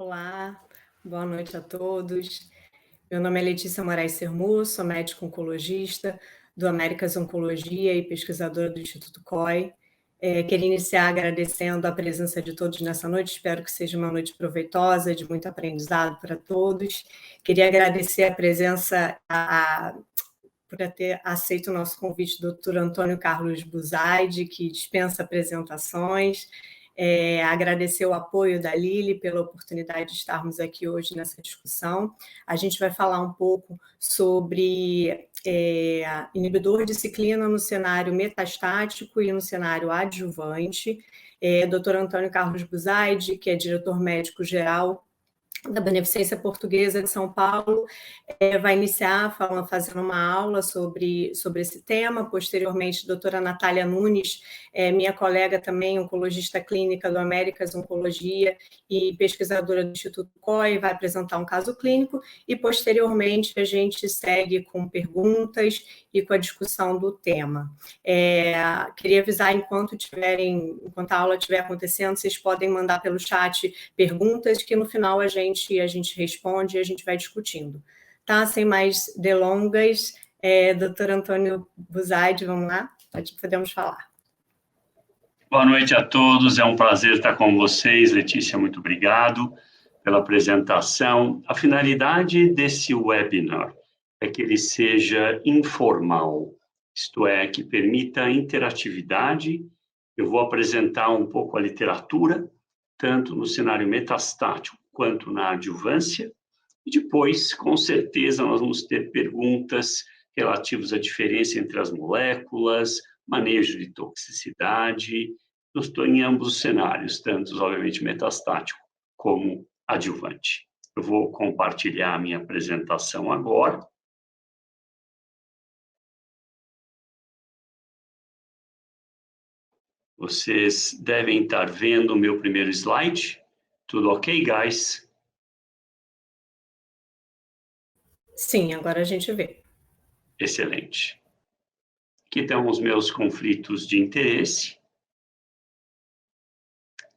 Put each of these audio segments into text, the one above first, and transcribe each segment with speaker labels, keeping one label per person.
Speaker 1: Olá, boa noite a todos. Meu nome é Letícia Moraes Sermu, sou médico oncologista do Américas Oncologia e pesquisadora do Instituto COI. Queria iniciar agradecendo a presença de todos nessa noite, espero que seja uma noite proveitosa, de muito aprendizado para todos. Queria agradecer a presença, por ter aceito o nosso convite, doutor Antônio Carlos Buzaide, que dispensa apresentações. Agradecer o apoio da Lili pela oportunidade de estarmos aqui hoje nessa discussão. A gente vai falar um pouco sobre inibidor de ciclina no cenário metastático e no cenário adjuvante. Dr. Antônio Carlos Buzaide, que é diretor médico geral da Beneficência Portuguesa de São Paulo, vai iniciar fazendo uma aula sobre esse tema. Posteriormente, a doutora Natália Nunes, minha colega também, oncologista clínica do Américas Oncologia e pesquisadora do Instituto COI, vai apresentar um caso clínico e, posteriormente, a gente segue com perguntas e com a discussão do tema. Queria avisar, enquanto a aula estiver acontecendo, vocês podem mandar pelo chat perguntas que, no final, a gente responde e a gente vai discutindo. Tá? Sem mais delongas, doutor Antônio Buzaide, vamos lá? Podemos falar.
Speaker 2: Boa noite a todos, é um prazer estar com vocês. Letícia, muito obrigado pela apresentação. A finalidade desse webinar é que ele seja informal, isto é, que permita a interatividade. Eu vou apresentar um pouco a literatura, tanto no cenário metastático quanto na adjuvância, e depois, com certeza, nós vamos ter perguntas relativas à diferença entre as moléculas, manejo de toxicidade, eu estou em ambos os cenários, tanto, obviamente, metastático como adjuvante. Eu vou compartilhar a minha apresentação agora. Vocês devem estar vendo o meu primeiro slide. Tudo ok, guys?
Speaker 1: Sim, agora a gente vê.
Speaker 2: Excelente. Aqui estão os meus conflitos de interesse.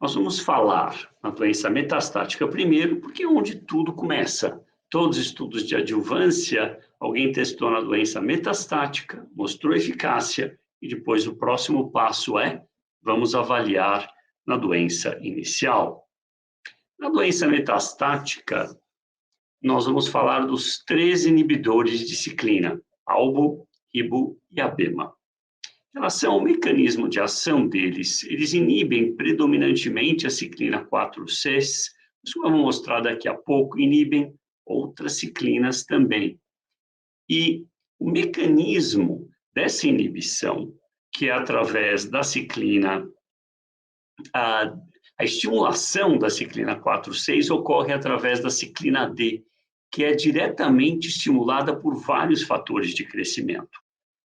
Speaker 2: Nós vamos falar na doença metastática primeiro, porque é onde tudo começa. Todos os estudos de adjuvância, alguém testou na doença metastática, mostrou eficácia, e depois o próximo passo vamos avaliar na doença inicial. Na doença metastática, nós vamos falar dos 3 inibidores de ciclina, albo, ribo e abema. Em relação ao mecanismo de ação deles, eles inibem predominantemente a ciclina 4-6, mas como eu vou mostrar daqui a pouco, inibem outras ciclinas também. E o mecanismo dessa inibição, que é através da ciclina, a estimulação da ciclina 4-6 ocorre através da ciclina D, que é diretamente estimulada por vários fatores de crescimento.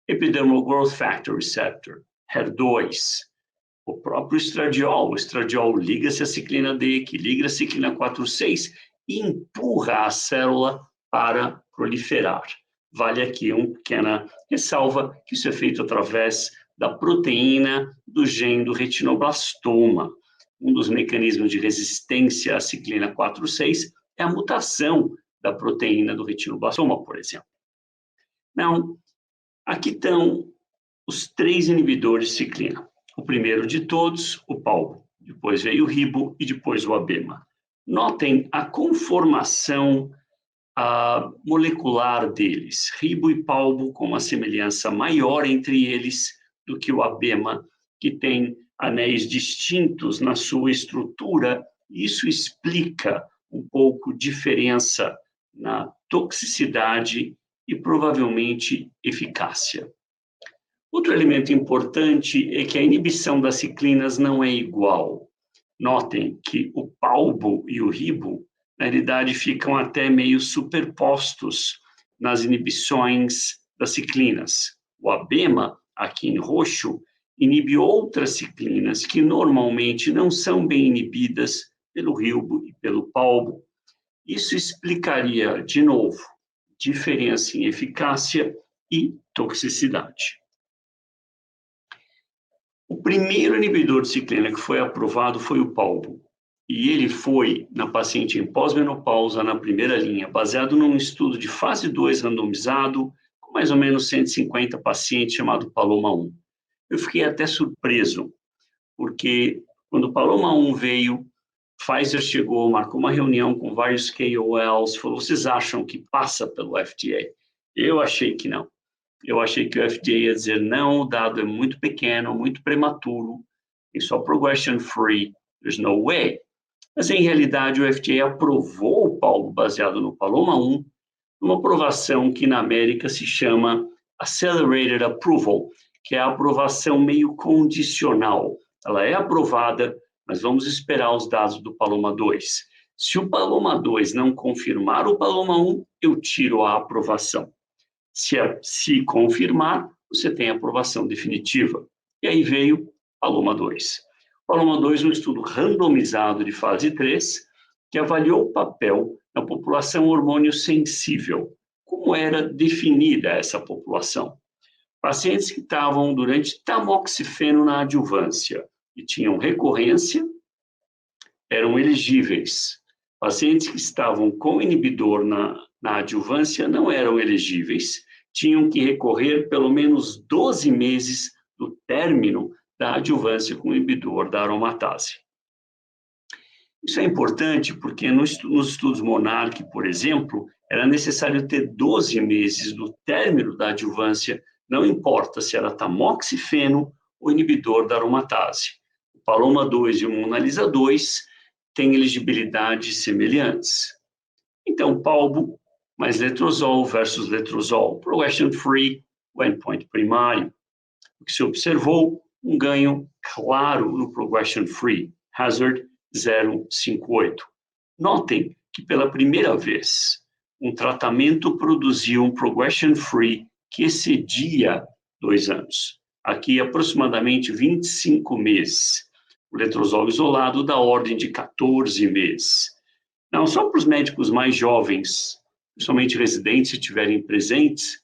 Speaker 2: Epidermal Growth Factor Receptor, HER2, o próprio estradiol. O estradiol liga-se à ciclina D, que liga a ciclina 4-6 e empurra a célula para proliferar. Vale aqui uma pequena ressalva que isso é feito através da proteína do gene do retinoblastoma. Um dos mecanismos de resistência à ciclina 4-6 é a mutação da proteína do retinoblastoma, por exemplo. Não. Aqui estão os 3 inibidores de ciclina. O primeiro de todos, o palbo. Depois veio o ribo e depois o abema. Notem a conformação molecular deles. Ribo e palbo com uma semelhança maior entre eles do que o abema, que tem anéis distintos na sua estrutura. Isso explica um pouco diferença na toxicidade e provavelmente eficácia. Outro elemento importante é que a inibição das ciclinas não é igual. Notem que o palbo e o ribo, na realidade, ficam até meio superpostos nas inibições das ciclinas. O abema, aqui em roxo, inibe outras ciclinas que normalmente não são bem inibidas pelo ribo e pelo palbo. Isso explicaria, de novo, diferença em eficácia e toxicidade. O primeiro inibidor de ciclina que foi aprovado foi o palbo. e ele foi na paciente em pós-menopausa na primeira linha, baseado num estudo de fase 2 randomizado, com mais ou menos 150 pacientes, chamado Paloma 1. Eu fiquei até surpreso, porque quando o Paloma 1 veio, Pfizer chegou, marcou uma reunião com vários KOLs, falou, vocês acham que passa pelo FDA? Eu achei que não. Eu achei que o FDA ia dizer, não, o dado é muito pequeno, muito prematuro, e só progression free, there's no way. Mas, em realidade, o FDA aprovou o Paulo baseado no Paloma 1, uma aprovação que na América se chama Accelerated Approval, que é a aprovação meio condicional. Ela é aprovada, mas vamos esperar os dados do Paloma 2. Se o Paloma 2 não confirmar o Paloma 1, eu tiro a aprovação. Se confirmar, você tem a aprovação definitiva. E aí veio Paloma 2. Paloma 2 é um estudo randomizado de fase 3, que avaliou o papel na população hormônio sensível. Como era definida essa população? Pacientes que estavam durante tamoxifeno na adjuvância e tinham recorrência, eram elegíveis. Pacientes que estavam com inibidor na adjuvância não eram elegíveis, tinham que recorrer pelo menos 12 meses do término da adjuvância com inibidor da aromatase. Isso é importante porque nos estudos Monarch, por exemplo, era necessário ter 12 meses do término da adjuvância, não importa se era tamoxifeno ou inibidor da aromatase. O Paloma 2 e o Monalisa 2 têm elegibilidade semelhantes. Então, Palbo mais letrozol versus letrozol, progression free, o endpoint primário. O que se observou, um ganho claro no progression free, hazard 0,58. Notem que pela primeira vez, um tratamento produziu um progression free que excedia 2 anos. Aqui, aproximadamente 25 meses. O letrozol isolado da ordem de 14 meses. Não, só para os médicos mais jovens, principalmente residentes, se estiverem presentes,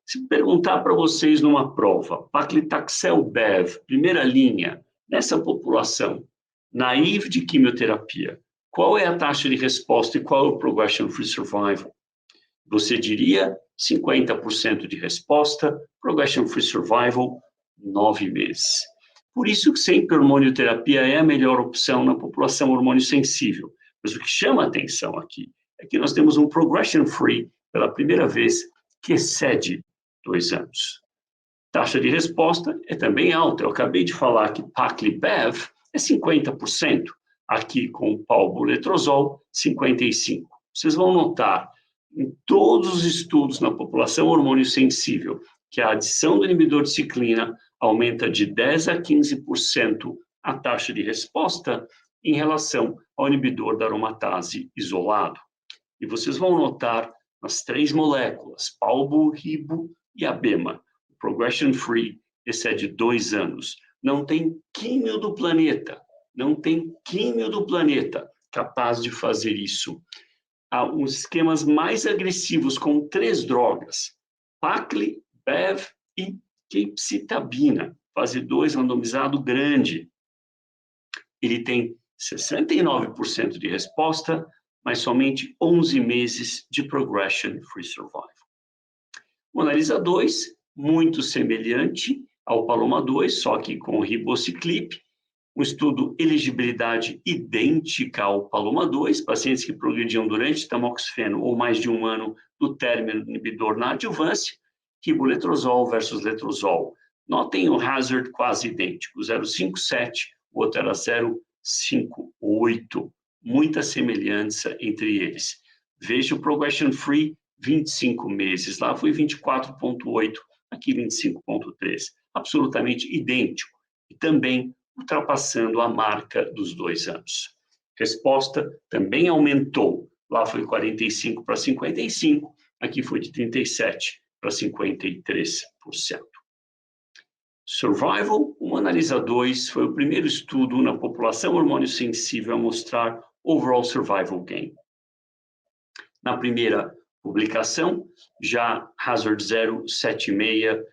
Speaker 2: se perguntar para vocês numa prova, paclitaxel BEV, primeira linha, nessa população, naive de quimioterapia, qual é a taxa de resposta e qual é o progression-free survival? Você diria 50% de resposta, progression-free survival, 9 meses. Por isso que sempre a hormonioterapia é a melhor opção na população hormônio sensível. Mas o que chama a atenção aqui é que nós temos um progression-free, pela primeira vez, que excede 2 anos. Taxa de resposta é também alta. Eu acabei de falar que Pacli-Bev é 50%. Aqui com o palboletrozol, 55%. Vocês vão notar em todos os estudos na população hormônio sensível que a adição do inibidor de ciclina aumenta de 10% a 15% a taxa de resposta em relação ao inibidor da aromatase isolado. E vocês vão notar nas 3 moléculas, palbo, ribo e abema, o progression free excede 2 anos. Não tem químio do planeta, capaz de fazer isso. Há uns esquemas mais agressivos com 3 drogas, Pacli, Bev e capecitabina, fase 2 randomizado grande. Ele tem 69% de resposta, mas somente 11 meses de progression-free survival. O Monalisa 2, muito semelhante ao Paloma 2, só que com ribociclib, um estudo elegibilidade idêntica ao Paloma 2, pacientes que progrediam durante tamoxifeno ou mais de 1 ano do término do inibidor na adjuvância, riboletrozol versus letrozol. Notem o hazard quase idêntico, 0,57, o outro era 0,58. Muita semelhança entre eles. Veja o progression free, 25 meses. Lá foi 24,8, aqui 25,3. Absolutamente idêntico. E também ultrapassando a marca dos 2 anos. Resposta também aumentou. Lá foi 45 para 55, aqui foi de 37 para 53%. Survival, o Monalisa 2 foi o primeiro estudo na população hormônio sensível a mostrar overall survival gain. Na primeira publicação, já hazard 0,76,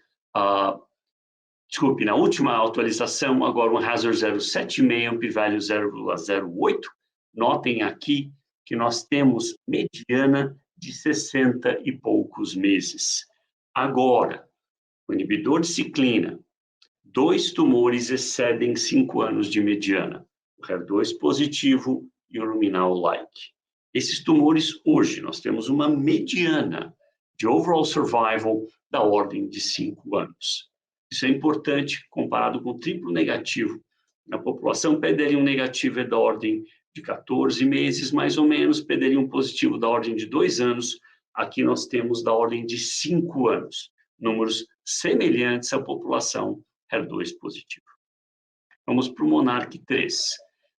Speaker 2: Desculpe, na última atualização, agora um hazard 0,76, um p-value 0,08. Notem aqui que nós temos mediana de 60 e poucos meses. Agora, o inibidor de ciclina, 2 tumores excedem 5 anos de mediana, o HER2 positivo e o luminal-like. Esses tumores, hoje, nós temos uma mediana de overall survival da ordem de 5 anos. Isso é importante comparado com o triplo negativo. Na população, PDL1 negativo é da ordem de 14 meses, mais ou menos, PDL1 positivo da ordem de 2 anos. Aqui nós temos da ordem de 5 anos, números semelhantes à população HER2 positivo. Vamos para o Monarch 3.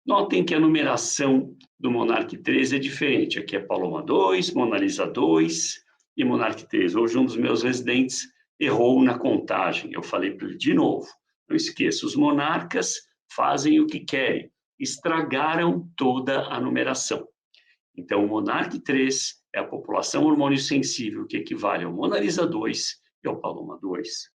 Speaker 2: Notem que a numeração do Monarch 3 é diferente. Aqui é Paloma 2, Mona Lisa 2 e Monarch 3. Hoje um dos meus residentes errou na contagem. Eu falei para ele de novo. Não esqueça, os monarcas fazem o que querem. Estragaram toda a numeração. Então, o Monarch 3 é a população hormônio sensível, que equivale ao Mona Lisa 2 e ao Paloma 2.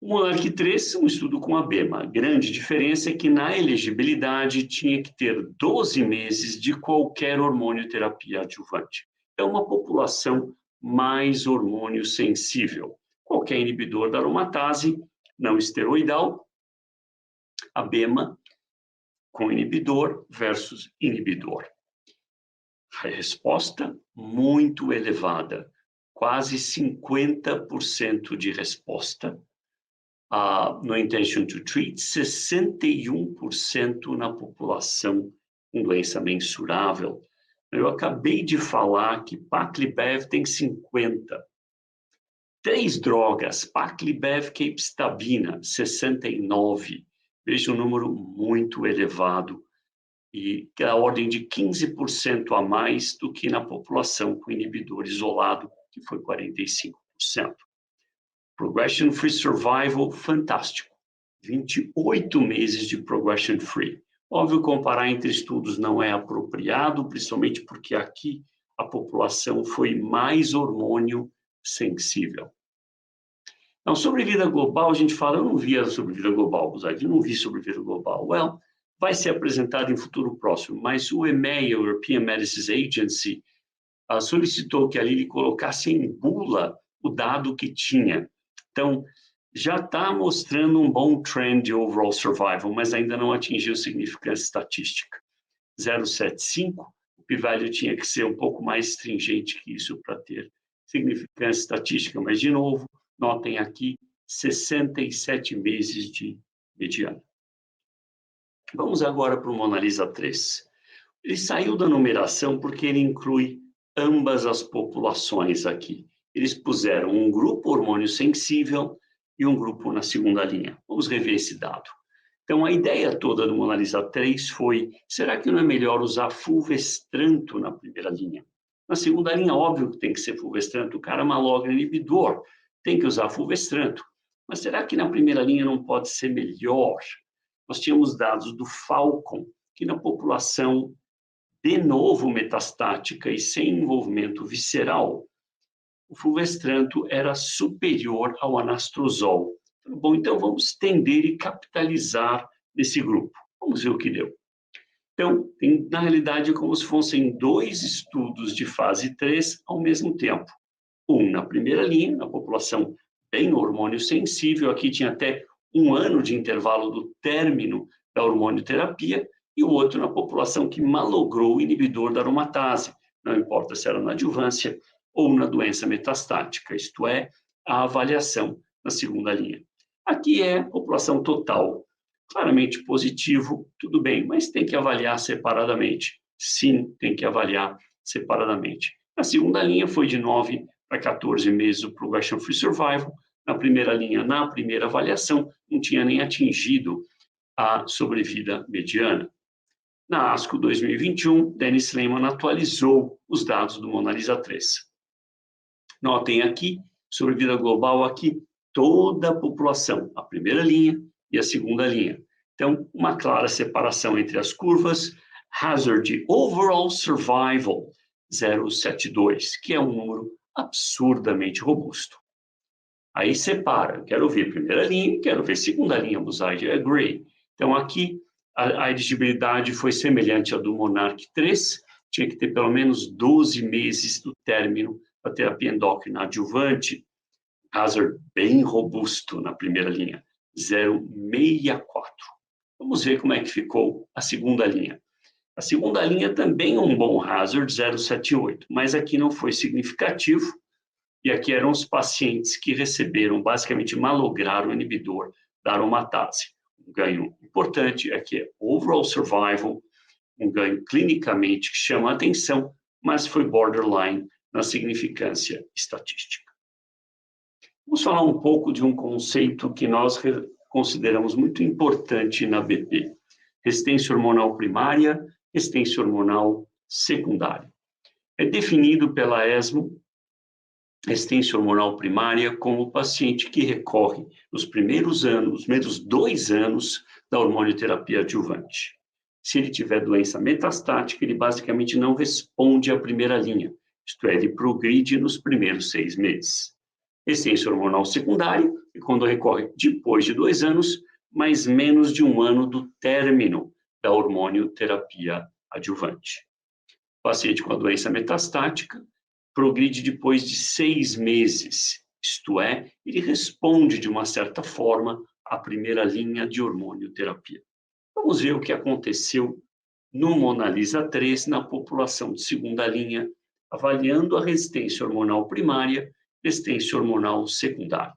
Speaker 2: O Monarch 3 é um estudo com a BEMA. A grande diferença é que na elegibilidade tinha que ter 12 meses de qualquer hormonioterapia adjuvante. É uma população mais hormônio sensível. Qualquer inibidor da aromatase não esteroidal, a BEMA com inibidor versus inibidor. A resposta muito elevada, quase 50% de resposta. No intention to treat, 61% na população com doença mensurável. Eu acabei de falar que Paclitaxel tem 50. 3 drogas, Paclitaxel, capecitabina, 69. Veja um número muito elevado e que é a ordem de 15% a mais do que na população com inibidor isolado, que foi 45%. Progression-free survival, fantástico. 28 meses de progression-free. Óbvio, comparar entre estudos não é apropriado, principalmente porque aqui a população foi mais hormônio sensível. Então, sobrevida global, a gente fala, eu não vi a sobrevida global, eu não vi sobrevida global. Well, vai ser apresentado em futuro próximo, mas o EMEA, European Medicines Agency, solicitou que a Lilly colocasse em bula o dado que tinha. Então, já está mostrando um bom trend de overall survival, mas ainda não atingiu significância estatística. 0,75, o p-value tinha que ser um pouco mais stringente que isso para ter significância estatística, mas, de novo, notem aqui 67 meses de mediana. Vamos agora para o Mona Lisa 3. Ele saiu da numeração porque ele inclui ambas as populações aqui. Eles puseram um grupo hormônio sensível e um grupo na segunda linha. Vamos rever esse dado. Então, a ideia toda do Mona Lisa 3 foi, será que não é melhor usar fulvestranto na primeira linha? Na segunda linha, óbvio que tem que ser fulvestranto, o cara malogra inibidor, tem que usar fulvestranto. Mas será que na primeira linha não pode ser melhor? Nós tínhamos dados do Falcon, que na população de novo metastática e sem envolvimento visceral, o fulvestranto era superior ao anastrozol. Bom, então vamos estender e capitalizar nesse grupo. Vamos ver o que deu. Então, na realidade, é como se fossem 2 estudos de fase 3 ao mesmo tempo. Um na primeira linha, na população bem hormônio sensível, aqui tinha até 1 ano de intervalo do término da hormonioterapia, e o outro na população que malogrou o inibidor da aromatase, não importa se era na adjuvância ou na doença metastática, isto é, a avaliação na segunda linha. Aqui é população total, claramente positivo, tudo bem, mas tem que avaliar separadamente. Sim, tem que avaliar separadamente. Na segunda linha foi de 9 para 14 meses o progression-free survival, na primeira linha, na primeira avaliação, não tinha nem atingido a sobrevida mediana. Na ASCO 2021, Dennis Lehman atualizou os dados do Mona Lisa 3. Notem aqui, sobrevida global aqui, toda a população, a primeira linha e a segunda linha. Então, uma clara separação entre as curvas, hazard overall survival 0,72, que é um número absurdamente robusto. Aí separa, quero ver primeira linha, quero ver segunda linha, bullseye, agree. Então, aqui, a elegibilidade foi semelhante à do Monarch 3, tinha que ter pelo menos 12 meses do término da terapia endócrina adjuvante, hazard bem robusto na primeira linha, 0,64. Vamos ver como é que ficou a segunda linha. A segunda linha também é um bom hazard, 0,78, mas aqui não foi significativo, e aqui eram os pacientes que receberam, basicamente malograram o inibidor da aromatase. Um ganho importante aqui é overall survival, um ganho clinicamente que chama a atenção, mas foi borderline na significância estatística. Vamos falar um pouco de um conceito que nós consideramos muito importante na BP. Resistência hormonal primária, resistência hormonal secundária. É definido pela ESMO, resistência hormonal primária, como o paciente que recorre nos primeiros anos, os primeiros 2 anos da hormonioterapia adjuvante. Se ele tiver doença metastática, ele basicamente não responde à primeira linha, isto é, ele progride nos primeiros 6 meses. Resistência hormonal secundária, e quando recorre depois de 2 anos, mas menos de 1 ano do término da hormonioterapia adjuvante. O paciente com a doença metastática progride depois de 6 meses, isto é, ele responde de uma certa forma à primeira linha de hormonioterapia. Vamos ver o que aconteceu no MONALISA 3 na população de segunda linha, avaliando a resistência hormonal primária, resistência hormonal secundária.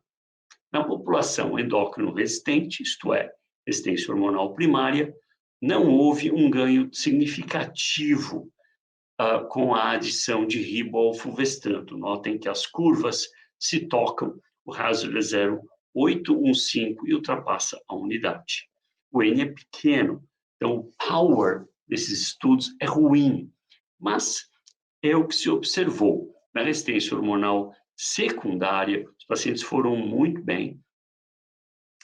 Speaker 2: Na população endócrino resistente, isto é, resistência hormonal primária, não houve um ganho significativo com a adição de ribo ao fulvestrante. Notem que as curvas se tocam, o hazard é 0,815 e ultrapassa a unidade. O N é pequeno, então o power desses estudos é ruim, mas é o que se observou. Na resistência hormonal secundária, os pacientes foram muito bem,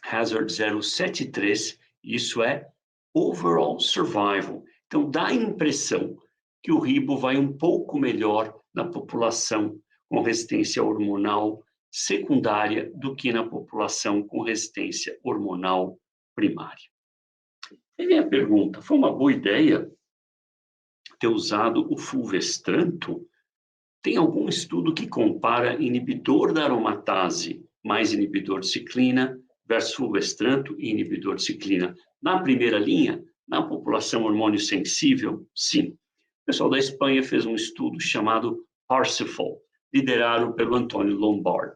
Speaker 2: hazard 0,73, isso é overall survival. Então dá a impressão que o ribo vai um pouco melhor na população com resistência hormonal secundária do que na população com resistência hormonal primária. E vem a pergunta, foi uma boa ideia ter usado o fulvestranto? Tem algum estudo que compara inibidor da aromatase mais inibidor de ciclina versus fulvestranto e inibidor de ciclina na primeira linha, na população hormônio sensível? Sim. O pessoal da Espanha fez um estudo chamado Parsifal, liderado pelo Antônio Lombard.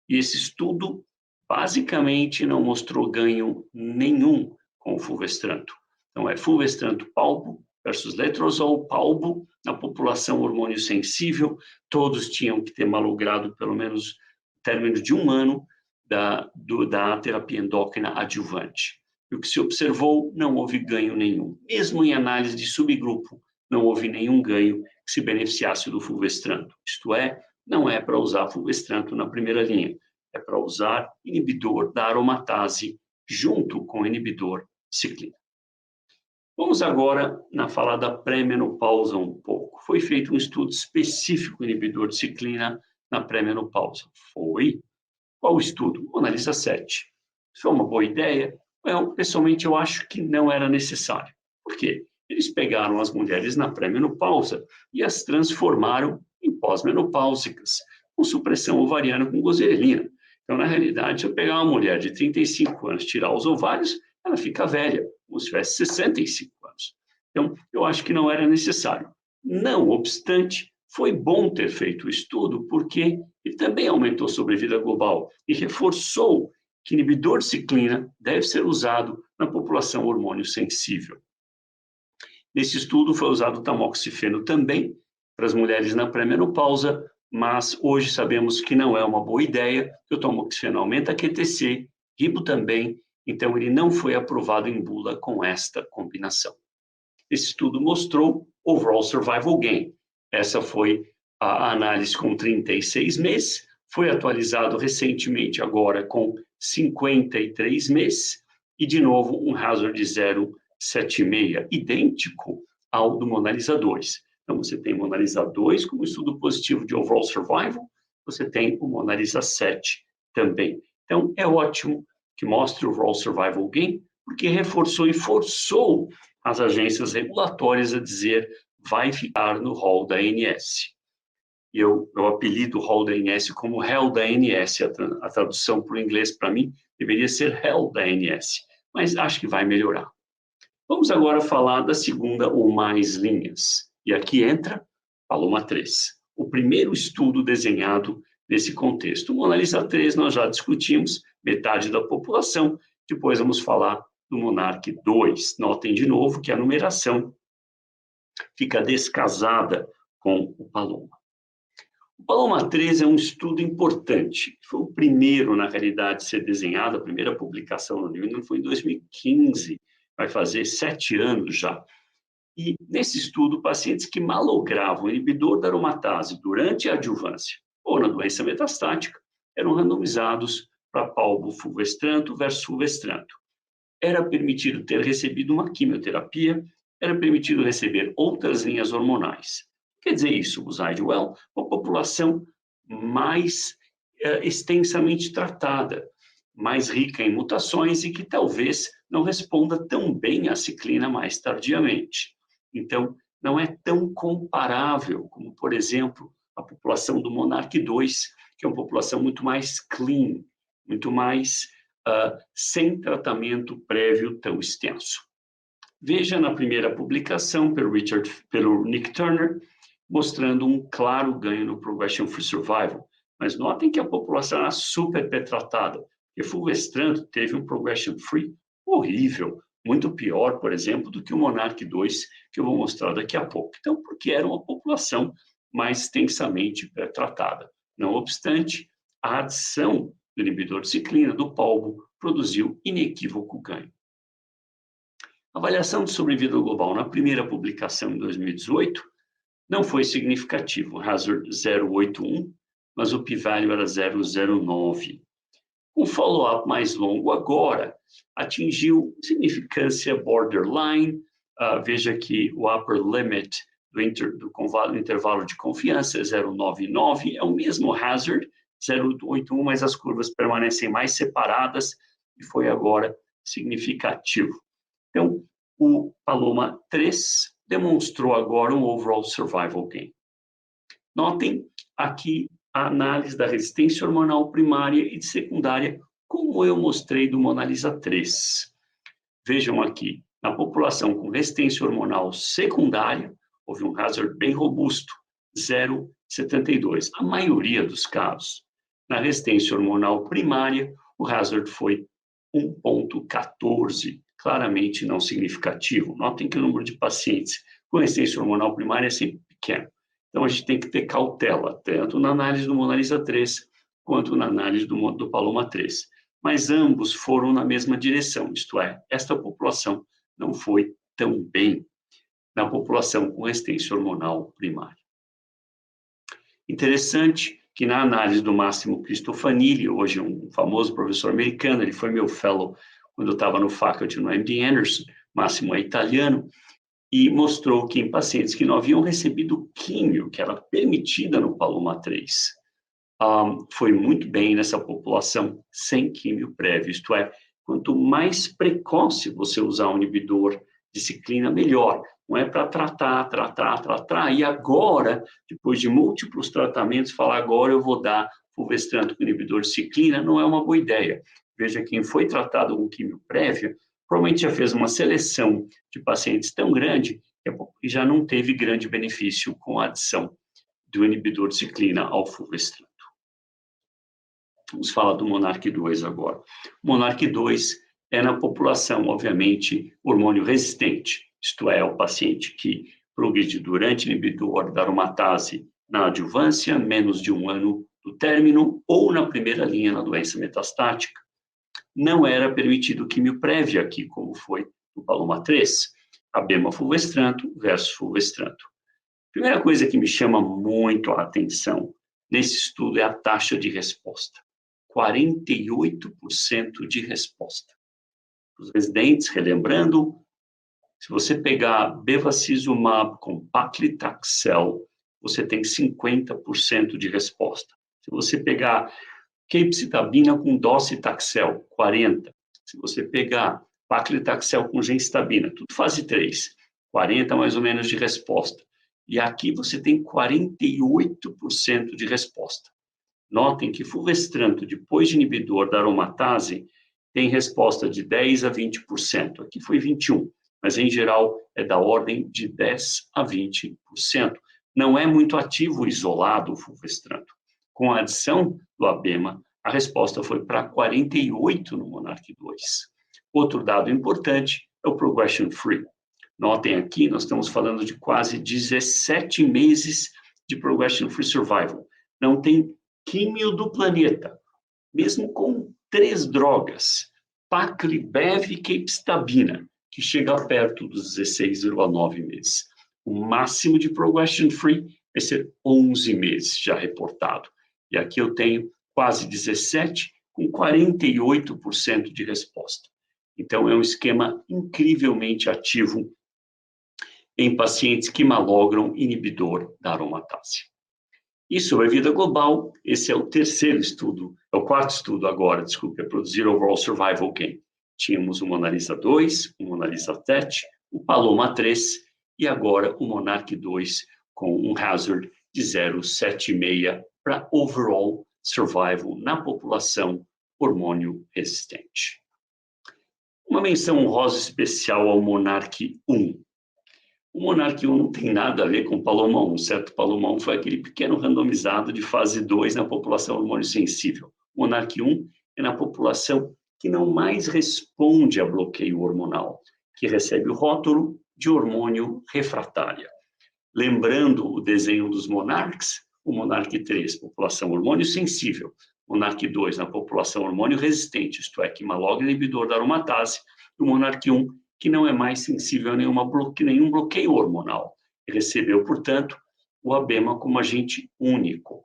Speaker 2: E esse estudo, basicamente, não mostrou ganho nenhum com o fulvestranto. Então, é fulvestranto palbo versus letrozol palbo na população hormônio sensível. Todos tinham que ter malogrado pelo menos término de 1 ano da terapia endócrina adjuvante. E o que se observou, não houve ganho nenhum. Mesmo em análise de subgrupo, não houve nenhum ganho que se beneficiasse do fulvestranto. Isto é, não é para usar fulvestranto na primeira linha, é para usar inibidor da aromatase junto com inibidor ciclina. Vamos agora na falar da pré-menopausa um pouco. Foi feito um estudo específico inibidor de ciclina na pré-menopausa. Foi? Qual o estudo? MONALISA 7. Isso foi uma boa ideia? Pessoalmente, eu acho que não era necessário. Por quê? Eles pegaram as mulheres na pré-menopausa e as transformaram em pós-menopáusicas, com supressão ovariana com gozerelina. Então, na realidade, se eu pegar uma mulher de 35 anos, tirar os ovários, ela fica velha, como se tivesse 65 anos. Então, eu acho que não era necessário. Não obstante, foi bom ter feito o estudo, porque ele também aumentou a sobrevida global e reforçou que inibidor de ciclina deve ser usado na população hormônio sensível. Nesse estudo foi usado tamoxifeno também para as mulheres na pré-menopausa, mas hoje sabemos que não é uma boa ideia, que o tamoxifeno aumenta a QTC, ribo também, então ele não foi aprovado em bula com esta combinação. Esse estudo mostrou overall survival gain. Essa foi a análise com 36 meses, foi atualizado recentemente agora com 53 meses, e de novo um hazard de 0,76, idêntico ao do MONALISA 2. Então, você tem o MONALISA 2 como estudo positivo de overall survival, você tem o MONALISA 7 também. Então, é ótimo que mostre o overall survival gain, porque reforçou e forçou as agências regulatórias a dizer vai ficar no rol da ANS. E eu apelido o rol da ANS como Hell da ANS, a tradução para o inglês para mim deveria ser Hell da ANS, mas acho que vai melhorar. Vamos agora falar da segunda ou mais linhas, e aqui entra Paloma 3, o primeiro estudo desenhado nesse contexto. O Mona Lisa 3 nós já discutimos, metade da população, depois vamos falar do Monarch 2. Notem de novo que a numeração fica descasada com o Paloma. O Paloma 3 é um estudo importante. Foi o primeiro, na realidade, a ser desenhado. A primeira publicação no New England foi em 2015. Vai fazer 7 anos já. E, nesse estudo, pacientes que malogravam o inibidor da aromatase durante a adjuvância ou na doença metastática eram randomizados para palbo fulvestranto versus fulvestranto. Era permitido ter recebido uma quimioterapia, era permitido receber outras linhas hormonais. Quer dizer isso, o Zidewell, uma população mais extensamente tratada, mais rica em mutações e que talvez não responda tão bem à ciclina mais tardiamente. Então, não é tão comparável como, por exemplo, a população do Monarch 2, que é uma população muito mais clean, muito mais sem tratamento prévio tão extenso. Veja na primeira publicação pelo Nick Turner, mostrando um claro ganho no progression-free survival. Mas notem que a população era super petratada, porque fulvestranto teve um progression-free horrível, muito pior, por exemplo, do que o Monarch 2, que eu vou mostrar daqui a pouco. Então, porque era uma população mais extensamente tratada. Não obstante, a adição do inibidor de ciclina do palbo produziu inequívoco ganho. A avaliação de sobrevida global na primeira publicação em 2018 não foi significativo, hazard 0,81, mas o p-value era 0,09. Um follow-up mais longo agora atingiu significância borderline. Veja que o upper limit do intervalo de confiança é 0,99, é o mesmo hazard, 0,81, mas as curvas permanecem mais separadas e foi agora significativo. Então, o Paloma 3 demonstrou agora um overall survival gain. Notem aqui a análise da resistência hormonal primária e de secundária, como eu mostrei do Mona Lisa 3. Vejam aqui, na população com resistência hormonal secundária, houve um hazard bem robusto, 0,72, a maioria dos casos. Na resistência hormonal primária, o hazard foi 1,14, claramente não significativo. Notem que o número de pacientes com resistência hormonal primária é sempre pequeno. Então, a gente tem que ter cautela, tanto na análise do Mona Lisa 3, quanto na análise do Paloma 3. Mas ambos foram na mesma direção, isto é, esta população não foi tão bem na população com resistência hormonal primária. Interessante que na análise do Máximo Cristofanilli, hoje um famoso professor americano, ele foi meu fellow quando eu estava no faculty no MD Anderson, Máximo é italiano, e mostrou que em pacientes que não haviam recebido químio, que era permitida no Paloma 3, foi muito bem nessa população sem químio prévio, isto é, quanto mais precoce você usar um inibidor de ciclina, melhor. Não é para tratar, e agora, depois de múltiplos tratamentos, falar agora eu vou dar fulvestranto com inibidor de ciclina, não é uma boa ideia. Veja, quem foi tratado com químio prévia, provavelmente já fez uma seleção de pacientes tão grande que já não teve grande benefício com a adição do inibidor de ciclina ao fulvestranto. Vamos falar do Monarch 2 agora. O Monarch 2 é na população, obviamente, hormônio resistente, isto é, o paciente que progride durante o inibidor da aromatase na adjuvância, menos de 1 ano do término, ou na primeira linha na doença metastática. Não era permitido químio prévia aqui, como foi no Paloma 3, abema fulvestranto versus fulvestranto. Primeira coisa que me chama muito a atenção nesse estudo é a taxa de resposta. 48% de resposta. Os residentes, relembrando, se você pegar bevacizumab com paclitaxel, você tem 50% de resposta. Se você pegar capecitabina com docetaxel, 40. Se você pegar paclitaxel com gemcitabina, tudo fase 3, 40 mais ou menos de resposta. E aqui você tem 48% de resposta. Notem que fulvestranto, depois de inibidor da aromatase, tem resposta de 10 a 20%. Aqui foi 21%, mas em geral é da ordem de 10 a 20%. Não é muito ativo isolado o fulvestranto. Com a adição do abema, a resposta foi para 48% no Monarch 2. Outro dado importante é o progression free. Notem aqui, nós estamos falando de quase 17 meses de progression free survival. Não tem químio do planeta, mesmo com 3 drogas, Pacli, Bev e capecitabina, que chega perto dos 16,9 meses. O máximo de progression free vai ser 11 meses já reportado. E aqui eu tenho quase 17, com 48% de resposta. Então, é um esquema incrivelmente ativo em pacientes que malogram inibidor da aromatase. E sobre a vida global, esse é o terceiro estudo, é o quarto estudo agora, desculpe, é produzir overall survival gain. Tínhamos o Monalisa 2, o Monalisa 7, o Paloma 3 e agora o Monarch 2 com um hazard de 0,76 para overall survival na população hormônio resistente. Uma menção honrosa especial ao Monarch 1. O Monarch 1 não tem nada a ver com o Paloma 1, certo? Paloma 1 foi aquele pequeno randomizado de fase 2 na população hormônio sensível. O Monarch 1 é na população que não mais responde a bloqueio hormonal, que recebe o rótulo de hormônio refratária. Lembrando o desenho dos Monarchs, o Monarch 3, população hormônio sensível, Monarch 2 na população hormônio resistente, isto é, que malogra inibidor da aromatase, e o Monarch 1, que não é mais sensível a nenhum bloqueio hormonal. E recebeu, portanto, o abema como agente único.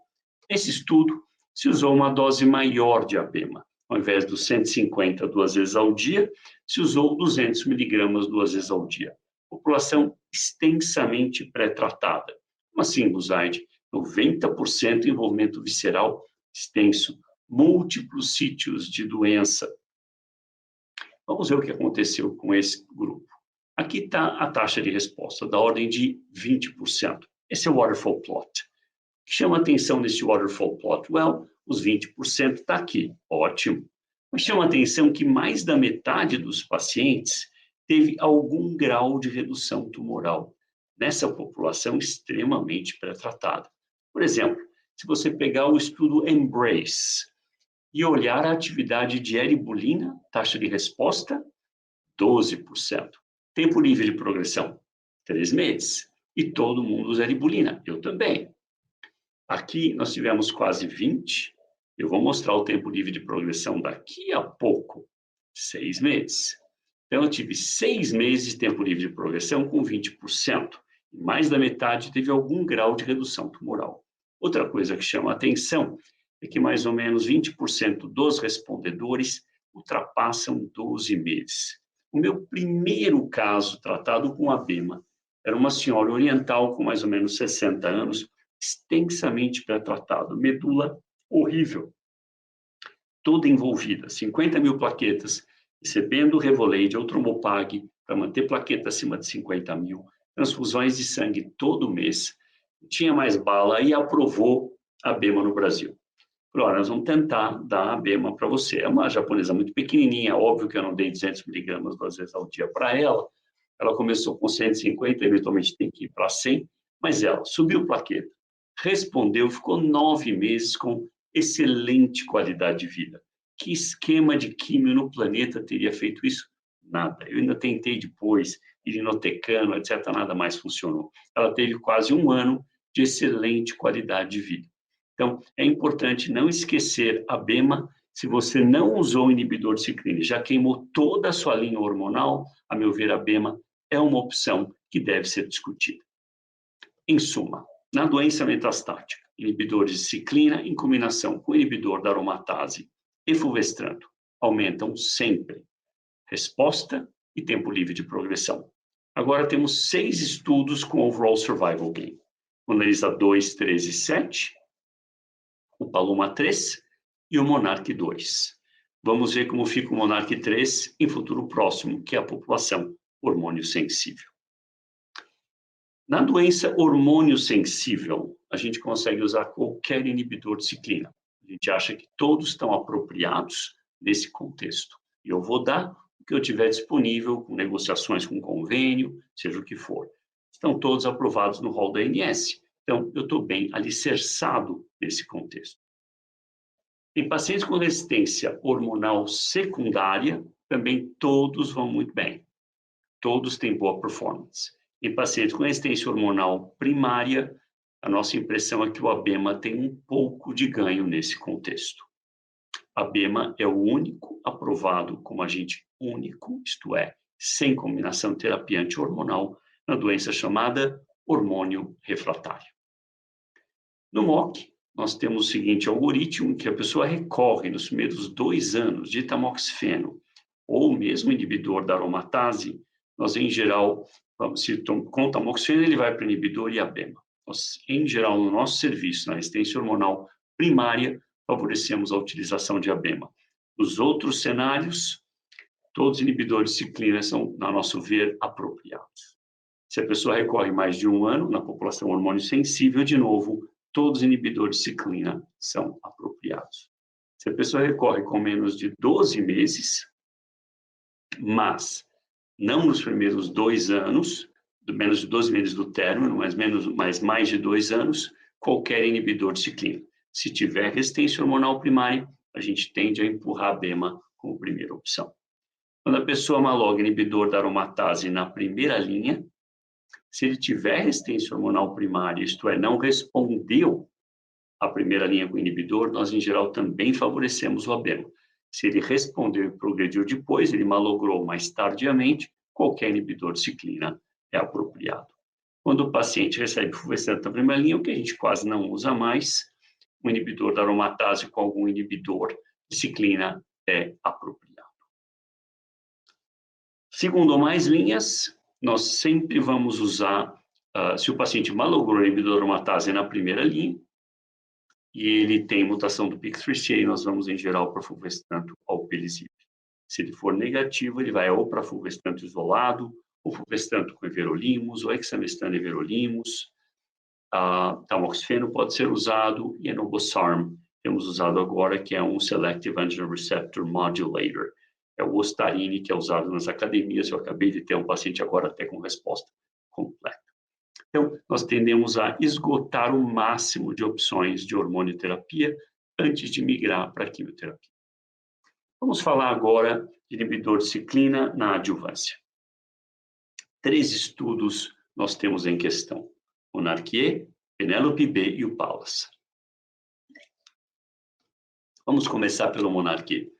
Speaker 2: Nesse estudo, se usou uma dose maior de abema. Ao invés dos 150 duas vezes ao dia, se usou 200 miligramas 2 vezes ao dia. População extensamente pré-tratada. Uma sinusite, 90% envolvimento visceral extenso, múltiplos sítios de doença. Vamos ver o que aconteceu com esse grupo. Aqui está a taxa de resposta, da ordem de 20%. Esse é o waterfall plot. O que chama atenção nesse waterfall plot? Well, os 20% está aqui, ótimo. Mas chama atenção que mais da metade dos pacientes teve algum grau de redução tumoral nessa população extremamente pré-tratada. Por exemplo, se você pegar o estudo Embrace e olhar a atividade de eribulina, taxa de resposta, 12%. Tempo livre de progressão, 3 meses. E todo mundo usa eribulina, eu também. Aqui nós tivemos quase 20%. Eu vou mostrar o tempo livre de progressão daqui a pouco, 6 meses. Então, eu tive 6 meses de tempo livre de progressão com 20%. E mais da metade teve algum grau de redução tumoral. Outra coisa que chama a atenção é que mais ou menos 20% dos respondedores ultrapassam 12 meses. O meu primeiro caso tratado com abema era uma senhora oriental com mais ou menos 60 anos, extensamente pré-tratado, medula horrível, toda envolvida, 50 mil plaquetas, recebendo Revoleide ou Trombopag para manter plaqueta acima de 50 mil, transfusões de sangue todo mês, tinha mais bala e aprovou a abema no Brasil. Falei, olha, nós vamos tentar dar a abema para você. É uma japonesa muito pequenininha, óbvio que eu não dei 200 miligramas 2 vezes ao dia para ela. Ela começou com 150, eventualmente tem que ir para 100, mas ela subiu plaqueta, respondeu, ficou 9 meses com excelente qualidade de vida. Que esquema de químio no planeta teria feito isso? Nada. Eu ainda tentei depois, irinotecano, etc., nada mais funcionou. Ela teve quase 1 ano de excelente qualidade de vida. Então, é importante não esquecer a abema. Se você não usou inibidor de ciclina, já queimou toda a sua linha hormonal, a meu ver, a abema é uma opção que deve ser discutida. Em suma, na doença metastática, inibidores de ciclina em combinação com inibidor da aromatase e fulvestranto aumentam sempre resposta e tempo livre de progressão. Agora temos 6 estudos com overall survival gain. Monalisa 2, 3 e 7, o Paloma 3 e o Monarch 2. Vamos ver como fica o Monarch 3 em futuro próximo, que é a população hormônio sensível. Na doença hormônio sensível, a gente consegue usar qualquer inibidor de ciclina. A gente acha que todos estão apropriados nesse contexto. E eu vou dar o que eu tiver disponível, com negociações com convênio, seja o que for. Estão todos aprovados no rol da ANS. Então, eu estou bem alicerçado nesse contexto. Em pacientes com resistência hormonal secundária, também todos vão muito bem. Todos têm boa performance. Em pacientes com resistência hormonal primária, a nossa impressão é que o ABEMA tem um pouco de ganho nesse contexto. ABEMA é o único aprovado como agente único, isto é, sem combinação de terapia anti-hormonal, na doença chamada hormônio refratário. No MOC, nós temos o seguinte algoritmo, que a pessoa recorre nos primeiros 2 anos de tamoxifeno, ou mesmo inibidor da aromatase. Nós, em geral, se com tamoxifeno, ele vai para o inibidor e ABEMA. Nós, em geral, no nosso serviço, na resistência hormonal primária, favorecemos a utilização de ABEMA. Nos outros cenários, todos os inibidores de ciclina são, a nosso ver, apropriados. Se a pessoa recorre mais de 1 ano, na população hormônio sensível, de novo, todos os inibidores de ciclina são apropriados. Se a pessoa recorre com menos de 12 meses, mas não nos primeiros 2 anos, menos de 12 meses do término, mas mais de 2 anos, qualquer inibidor de ciclina. Se tiver resistência hormonal primária, a gente tende a empurrar a ABEMA como primeira opção. Quando a pessoa homologa inibidor da aromatase na primeira linha, se ele tiver resistência hormonal primária, isto é, não respondeu à primeira linha com inibidor, nós, em geral, também favorecemos o ABEMA. Se ele respondeu e progrediu depois, ele malogrou mais tardiamente, qualquer inibidor de ciclina é apropriado. Quando o paciente recebe fulvestrante na primeira linha, o que a gente quase não usa mais, um inibidor da aromatase com algum inibidor de ciclina é apropriado. Segundo ou mais linhas, nós sempre vamos usar, se o paciente malogrou o inibidor da aromatase na primeira linha, e ele tem mutação do PIK3CA, nós vamos, em geral, para fulvestrante ou pelizib. Se ele for negativo, ele vai ou para fulvestrante isolado, ou fulvestrante com everolimus, ou exemestano e everolimus. Tamoxifeno pode ser usado, e enobosarm temos usado agora, que é um Selective Androgen Receptor Modulator. É o Ostarine, que é usado nas academias. Eu acabei de ter um paciente agora até com resposta completa. Então, nós tendemos a esgotar o máximo de opções de hormonioterapia antes de migrar para a quimioterapia. Vamos falar agora de inibidor de ciclina na adjuvância. 3 estudos nós temos em questão: o Monarch-E, Penelope B e o Pallas. Vamos começar pelo Monarch-E.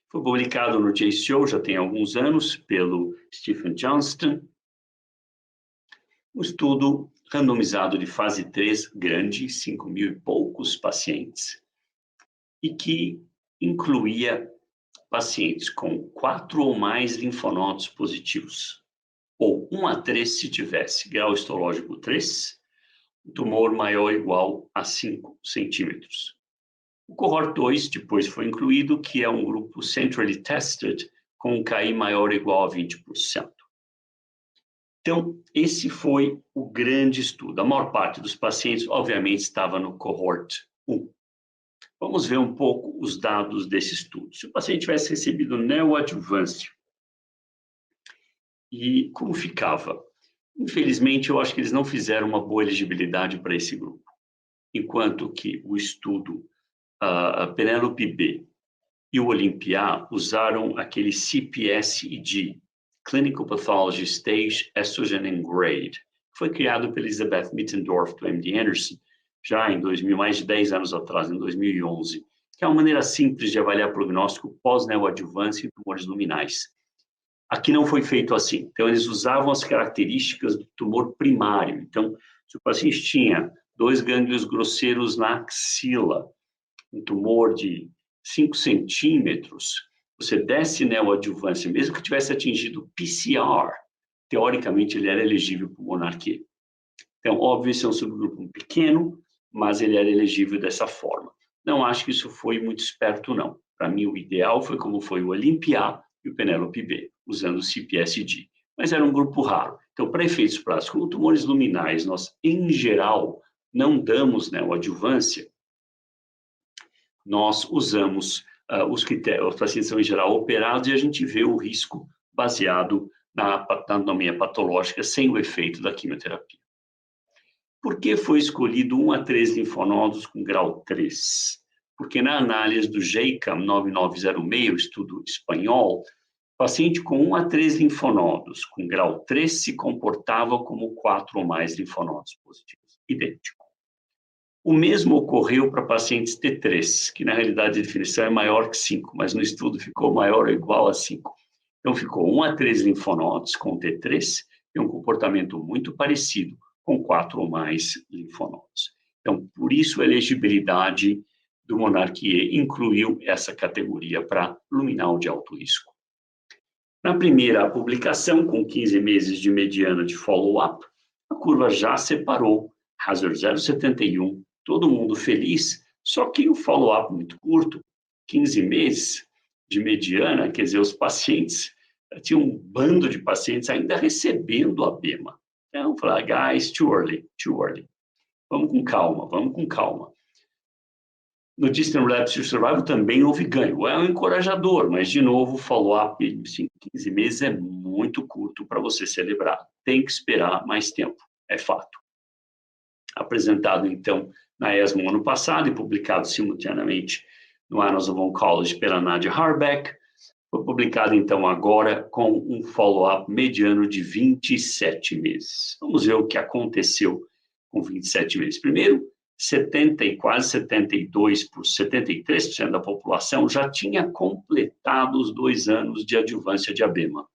Speaker 2: Foi publicado no JCO já tem alguns anos pelo Stephen Johnston. Um estudo randomizado de fase 3, grande, 5.000 e poucos pacientes, e que incluía pacientes com 4 ou mais linfonodos positivos, ou 1 a 3 se tivesse grau histológico 3, um tumor maior ou igual a 5 centímetros. O cohort 2 depois foi incluído, que é um grupo centrally tested, com um KI maior ou igual a 20%. Então, esse foi o grande estudo. A maior parte dos pacientes, obviamente, estava no cohort 1. Vamos ver um pouco os dados desse estudo. Se o paciente tivesse recebido neoadjuvância, e como ficava? Infelizmente, eu acho que eles não fizeram uma boa elegibilidade para esse grupo. Enquanto que o estudo, a Penelope B e o Olympia usaram aquele CPS-EG, Clinical Pathology Stage Estrogen and Grade, que foi criado pela Elizabeth Mittendorf, do MD Anderson, já em 2000, mais de 10 anos atrás, em 2011, que é uma maneira simples de avaliar prognóstico pós-neoadjuvância em tumores luminais. Aqui não foi feito assim. Então, eles usavam as características do tumor primário. Então, se o paciente tinha 2 gânglios grosseiros na axila, um tumor de 5 centímetros, você desse neoadjuvância, mesmo que tivesse atingido PCR, teoricamente ele era elegível para o Monarch-E. Então, óbvio, esse é um subgrupo pequeno, mas ele era elegível dessa forma. não acho que isso foi muito esperto, não. Para mim, o ideal foi como foi o Olympia e o Penelope B, usando o CPSD. Mas era um grupo raro. Então, para efeitos práticos, como tumores luminais, nós, em geral, não damos neoadjuvância, nós usamos os critérios, os pacientes são, em geral, operados e a gente vê o risco baseado na anatomia patológica sem o efeito da quimioterapia. Por que foi escolhido 1 a 3 linfonodos com grau 3? Porque na análise do JCAM 9906, estudo espanhol, paciente com 1 a 3 linfonodos com grau 3 se comportava como 4 ou mais linfonodos positivos. Idêntico. O mesmo ocorreu para pacientes T3, que na realidade a definição é maior que 5, mas no estudo ficou maior ou igual a 5. Então ficou 1 a 3 linfonodos com T3 e um comportamento muito parecido com 4 ou mais linfonodos. Então, por isso a elegibilidade do Monarchie incluiu essa categoria para luminal de alto risco. Na primeira publicação, com 15 meses de mediana de follow-up, a curva já separou, hazard 0,71, todo mundo feliz, só que o follow-up muito curto, 15 meses de mediana, quer dizer, os pacientes, tinha um bando de pacientes ainda recebendo a BEMA. Então, falar, guys, too early. Vamos com calma, vamos com calma. No Distant Relapse Survival também houve ganho. É um encorajador, mas, de novo, o follow-up em 15 meses é muito curto para você celebrar. Tem que esperar mais tempo, é fato. Apresentado, então, na ESMO ano passado e publicado simultaneamente no Annals of Oncology pela Nadia Harbeck, foi publicado, então, agora com um follow-up mediano de 27 meses. Vamos ver o que aconteceu com 27 meses. Primeiro, 70 e quase 72 por 73% da população já tinha completado os 2 anos de adjuvância de abema.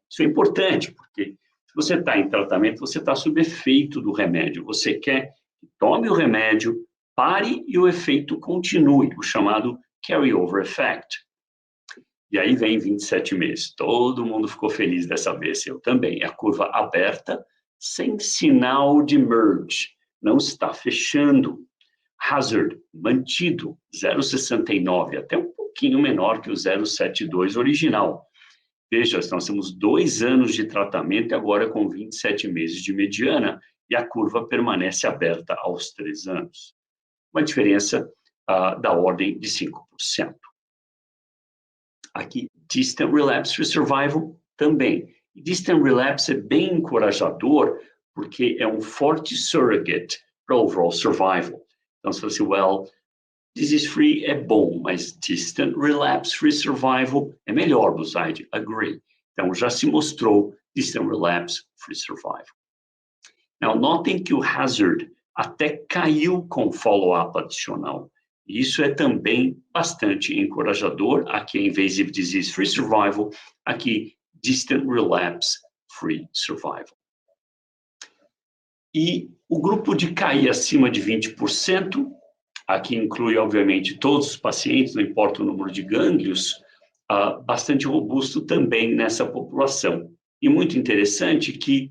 Speaker 2: Isso é importante, porque se você está em tratamento, você está sob efeito do remédio. Você quer que tome o remédio, pare e o efeito continue, o chamado carry-over effect. E aí vem 27 meses. Todo mundo ficou feliz dessa vez, eu também. A curva aberta, sem sinal de merge. Não está fechando. Hazard mantido, 0,69, até um pouquinho menor que o 0,72 original. Veja, nós temos 2 anos de tratamento e agora com 27 meses de mediana, e a curva permanece aberta aos 3 anos. Uma diferença da ordem de 5%. Aqui, Distant Relapse Survival também. Distant Relapse é bem encorajador, porque é um forte surrogate para overall survival. Então, se você, well, disease-free é bom, mas Distant Relapse-Free Survival é melhor, Buzaide, agree. Então, já se mostrou Distant Relapse-Free Survival. Now, notem que o hazard até caiu com follow-up adicional. Isso é também bastante encorajador. Aqui é Invasive Disease Free Survival, aqui Distant Relapse Free Survival. E o grupo de cair acima de 20%, aqui inclui, obviamente, todos os pacientes, não importa o número de gânglios, bastante robusto também nessa população. E muito interessante que,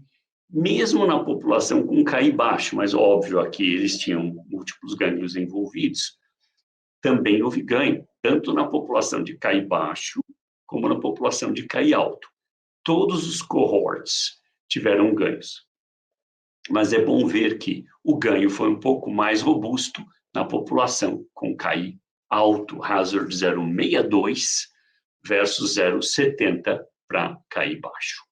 Speaker 2: mesmo na população com CAI baixo, mas óbvio, aqui eles tinham múltiplos gânglios envolvidos, também houve ganho, tanto na população de CAI baixo, como na população de CAI alto. Todos os cohorts tiveram ganhos. Mas é bom ver que o ganho foi um pouco mais robusto na população com CAI alto, hazard 0,62 versus 0,70 para CAI baixo.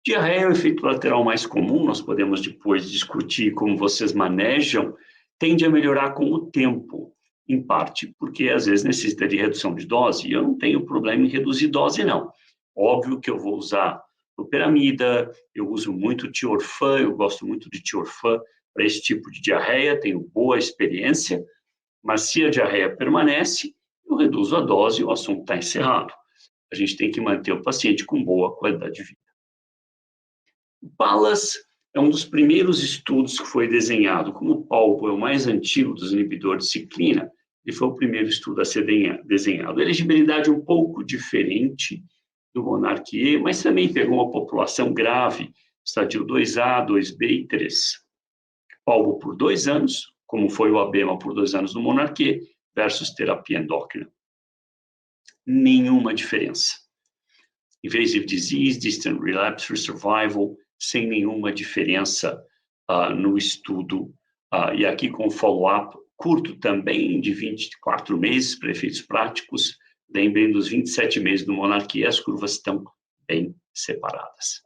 Speaker 2: Diarreia é o efeito lateral mais comum, nós podemos depois discutir como vocês manejam, tende a melhorar com o tempo, em parte porque às vezes necessita de redução de dose, e eu não tenho problema em reduzir dose, não. Óbvio que eu vou usar loperamida, eu uso muito tiorfan, eu gosto muito de tiorfan para esse tipo de diarreia, tenho boa experiência, mas se a diarreia permanece, eu reduzo a dose e o assunto está encerrado. A gente tem que manter o paciente com boa qualidade de vida. O PALAS é um dos primeiros estudos que foi desenhado, como o PALBO é o mais antigo dos inibidores de ciclina, ele foi o primeiro estudo a ser desenhado. A elegibilidade é um pouco diferente do Monarchie, mas também pegou uma população grave, estadio 2A, 2B e 3. PALBO por 2 anos, como foi o Abema por 2 anos no Monarquê, versus terapia endócrina. Nenhuma diferença. Invasive disease, distant relapse, free survival, sem nenhuma diferença no estudo. E aqui com follow-up curto também, de 24 meses, para efeitos práticos. Lembrem dos 27 meses do Monarquia, as curvas estão bem separadas.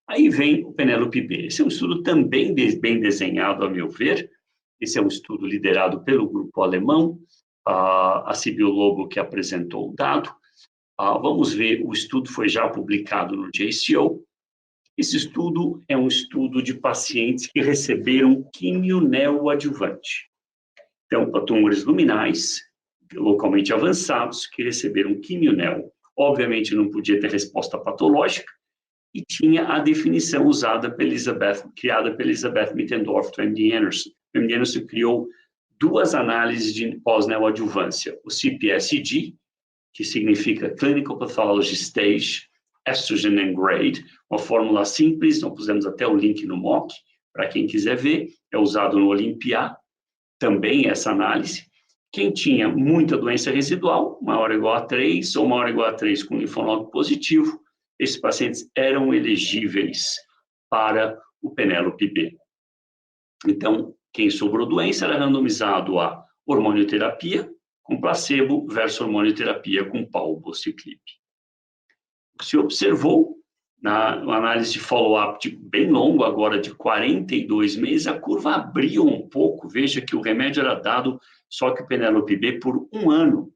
Speaker 2: Aí vem o Penélope B. Esse é um estudo também bem desenhado, a meu ver. Esse é um estudo liderado pelo grupo alemão, a Sibyl Lobo que apresentou o dado. Vamos ver, o estudo foi já publicado no JCO. Esse estudo é um estudo de pacientes que receberam quimio neoadjuvante. Então, para tumores luminais, localmente avançados, que receberam quimio neo. Obviamente, não podia ter resposta patológica, e tinha a definição usada pela criada pela Elizabeth Mittendorf, do MD Anderson. O MD Anderson criou 2 análises de pós-neoadjuvância, o CPSG, que significa Clinical Pathology Stage, Estrogen and Grade, uma fórmula simples, nós pusemos até o link no MOC, para quem quiser ver, é usado no Olympia, também essa análise. Quem tinha muita doença residual, maior ou igual a 3, ou maior ou igual a 3 com linfonodo positivo, esses pacientes eram elegíveis para o Penélope B. Então, quem sobrou doença era randomizado a hormonioterapia com placebo versus hormonioterapia com palbociclib. Se observou, na análise de follow-up bem longo, agora de 42 meses, a curva abriu um pouco. Veja que o remédio era dado só que o Penélope B por 1 ano,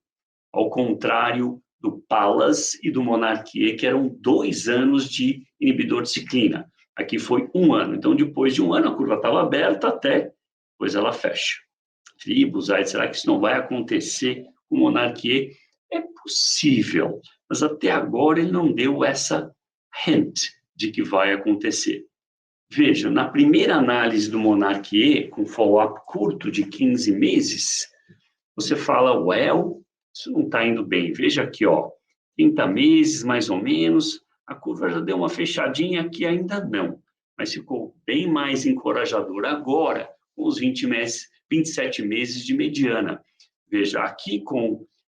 Speaker 2: ao contrário do Pallas e do Monarquie, que eram 2 anos de inibidor de ciclina. Aqui foi 1 ano. Então, depois de 1 ano, a curva estava aberta até, depois ela fecha. Será que isso não vai acontecer com o Monarquie? É possível, mas até agora ele não deu essa hint de que vai acontecer. Veja, na primeira análise do Monarquie, com follow-up curto de 15 meses, você fala, isso não está indo bem. Veja aqui, 30 meses, mais ou menos, a curva já deu uma fechadinha, aqui ainda não, mas ficou bem mais encorajador agora, com os 27 meses de mediana. Veja, aqui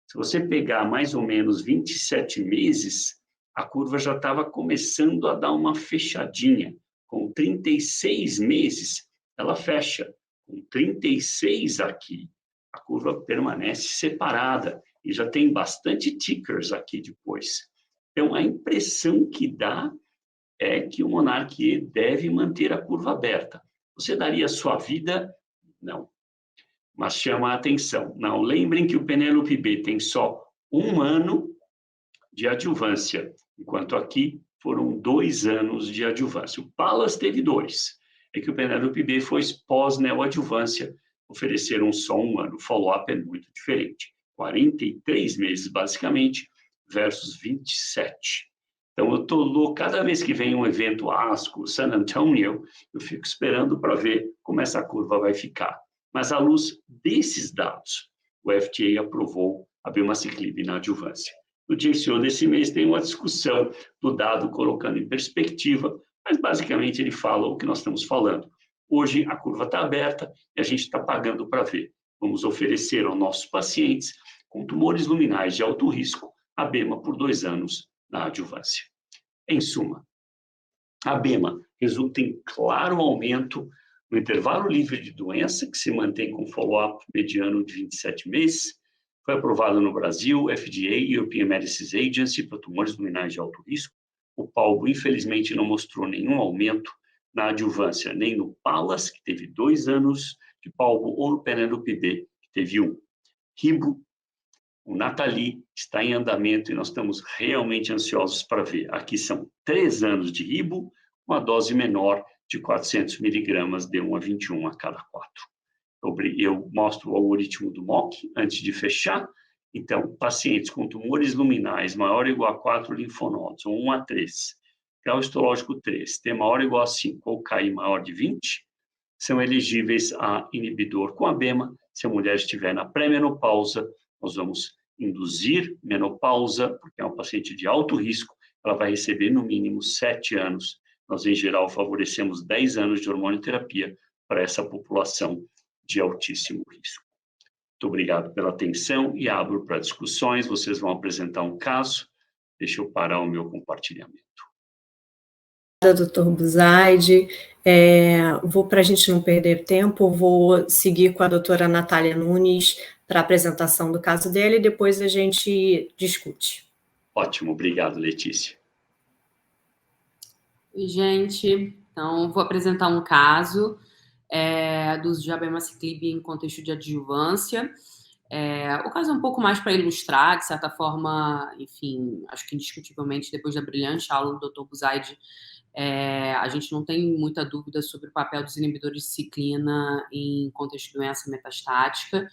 Speaker 2: se você pegar mais ou menos 27 meses, a curva já estava começando a dar uma fechadinha. Com 36 meses, ela fecha. Com 36 aqui, a curva permanece separada. E já tem bastante tickers aqui depois. Então, a impressão que dá é que o Monarquie deve manter a curva aberta. Você daria sua vida? Não. Mas chama a atenção. Não, lembrem que o Penélope B tem só 1 ano de adjuvância, enquanto aqui foram 2 anos de adjuvância. O Pallas teve 2. É que o Penélope B foi pós-neoadjuvância, ofereceram só 1 ano. O follow-up é muito diferente. 43 meses, basicamente, versus 27. Então, eu estou louco. Cada vez que vem um evento ASCO, San Antonio, eu fico esperando para ver como essa curva vai ficar. Mas, à luz desses dados, o FDA aprovou a abemaciclib na adjuvância. No JCO desse mês tem uma discussão do dado colocando em perspectiva, mas basicamente ele fala o que nós estamos falando. Hoje a curva está aberta e a gente está pagando para ver. Vamos oferecer aos nossos pacientes com tumores luminais de alto risco abema por 2 anos na adjuvância. Em suma, a abema resulta em claro aumento no intervalo livre de doença, que se mantém com follow-up mediano de 27 meses. Foi aprovado no Brasil, FDA, European Medicines Agency, para tumores luminais de alto risco. O palbo, infelizmente, não mostrou nenhum aumento na adjuvância, nem no Pallas, que teve 2 anos de palbo, ou no Penélope B, que teve 1. Ribo, o Nathalie está em andamento e nós estamos realmente ansiosos para ver. Aqui são 3 anos de ribo, uma dose menor de 400 miligramas de 1 a 21 a cada 4. Eu mostro o algoritmo do MOC antes de fechar. Então, pacientes com tumores luminais maior ou igual a 4 linfonodos, ou 1 a 3, grau histológico 3, T maior ou igual a 5, ou KI maior de 20, são elegíveis a inibidor com abema. Se a mulher estiver na pré-menopausa, nós vamos induzir menopausa, porque é uma paciente de alto risco, ela vai receber no mínimo 7 anos. Nós, em geral, favorecemos 10 anos de hormonioterapia para essa população de altíssimo risco. Muito obrigado pela atenção e abro para discussões. Vocês vão apresentar um caso. Deixa eu parar o meu compartilhamento.
Speaker 1: Doutor Buzaide, para a gente não perder tempo, vou seguir com a doutora Natália Nunes para a apresentação do caso dela e depois a gente discute.
Speaker 2: Ótimo, obrigado, Letícia.
Speaker 3: Oi, gente. Então, vou apresentar um caso do uso de abemaciclib em contexto de adjuvância. O caso é um pouco mais para ilustrar, de certa forma, enfim, acho que indiscutivelmente, depois da brilhante aula do Dr. Buzaide, a gente não tem muita dúvida sobre o papel dos inibidores de ciclina em contexto de doença metastática,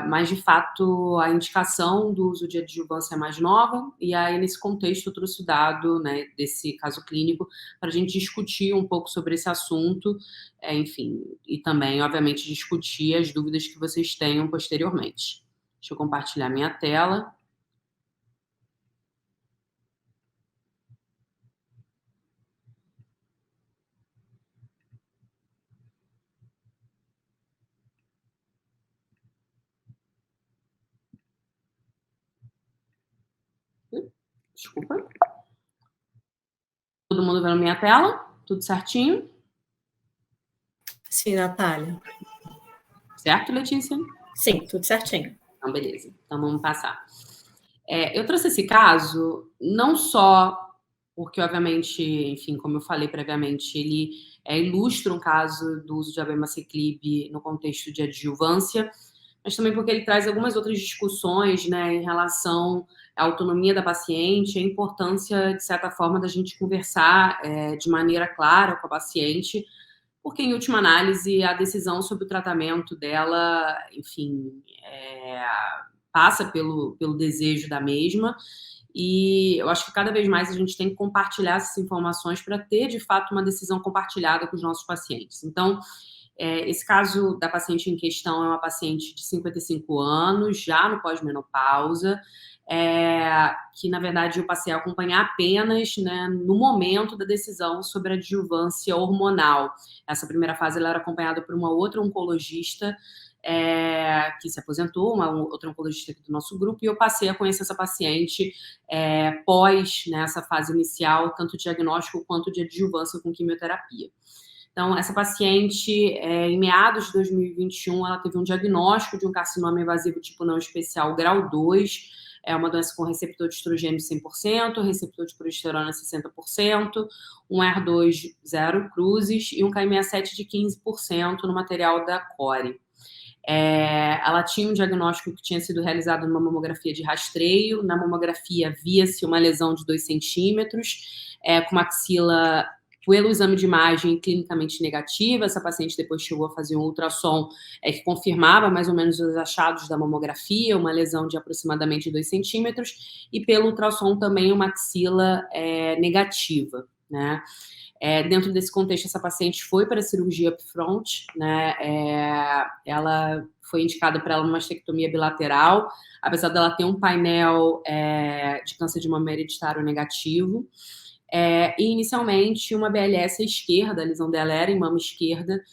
Speaker 3: mas, de fato, a indicação do uso de adjuvância é mais nova, e aí, nesse contexto, eu trouxe o dado, né, desse caso clínico para a gente discutir um pouco sobre esse assunto, enfim, e também, obviamente, discutir as dúvidas que vocês tenham posteriormente. Deixa eu compartilhar minha tela. Desculpa. Todo mundo vendo minha tela? Tudo certinho?
Speaker 1: Sim, Natália.
Speaker 3: Certo, Letícia?
Speaker 1: Sim, tudo certinho.
Speaker 3: Então, beleza. Então, vamos passar. Eu trouxe esse caso não só porque, obviamente, enfim, como eu falei previamente, ele ilustra um caso do uso de abemaciclib no contexto de adjuvância, mas também porque ele traz algumas outras discussões, né, em relação à autonomia da paciente, a importância, de certa forma, da gente conversar de maneira clara com a paciente, porque, em última análise, a decisão sobre o tratamento dela, enfim, passa pelo desejo da mesma, e eu acho que cada vez mais a gente tem que compartilhar essas informações para ter, de fato, uma decisão compartilhada com os nossos pacientes. Então, esse caso da paciente em questão é uma paciente de 55 anos, já no pós-menopausa, que, na verdade, eu passei a acompanhar apenas, né, no momento da decisão sobre a adjuvância hormonal. Essa primeira fase ela era acompanhada por uma outra oncologista que se aposentou, uma outra oncologista aqui do nosso grupo, e eu passei a conhecer essa paciente pós, né, essa fase inicial, tanto diagnóstico quanto de adjuvância com quimioterapia. Então, essa paciente, em meados de 2021, ela teve um diagnóstico de um carcinoma invasivo tipo não especial grau 2, uma doença com receptor de estrogênio 100%, receptor de progesterona 60%, um HER2 0 cruzes e um KM67 de 15% no material da CORE. Ela tinha um diagnóstico que tinha sido realizado numa mamografia de rastreio. Na mamografia via-se uma lesão de 2 centímetros, com uma axila, pelo exame de imagem, clinicamente negativa. Essa paciente depois chegou a fazer um ultrassom que confirmava mais ou menos os achados da mamografia, uma lesão de aproximadamente 2 centímetros, e pelo ultrassom também uma axila negativa, né? Dentro desse contexto, essa paciente foi para a cirurgia upfront, né? Ela foi indicada para ela uma mastectomia bilateral, apesar dela ter um painel de câncer de mama hereditário negativo. E inicialmente uma BLS à esquerda, a lesão dela era em mama esquerda,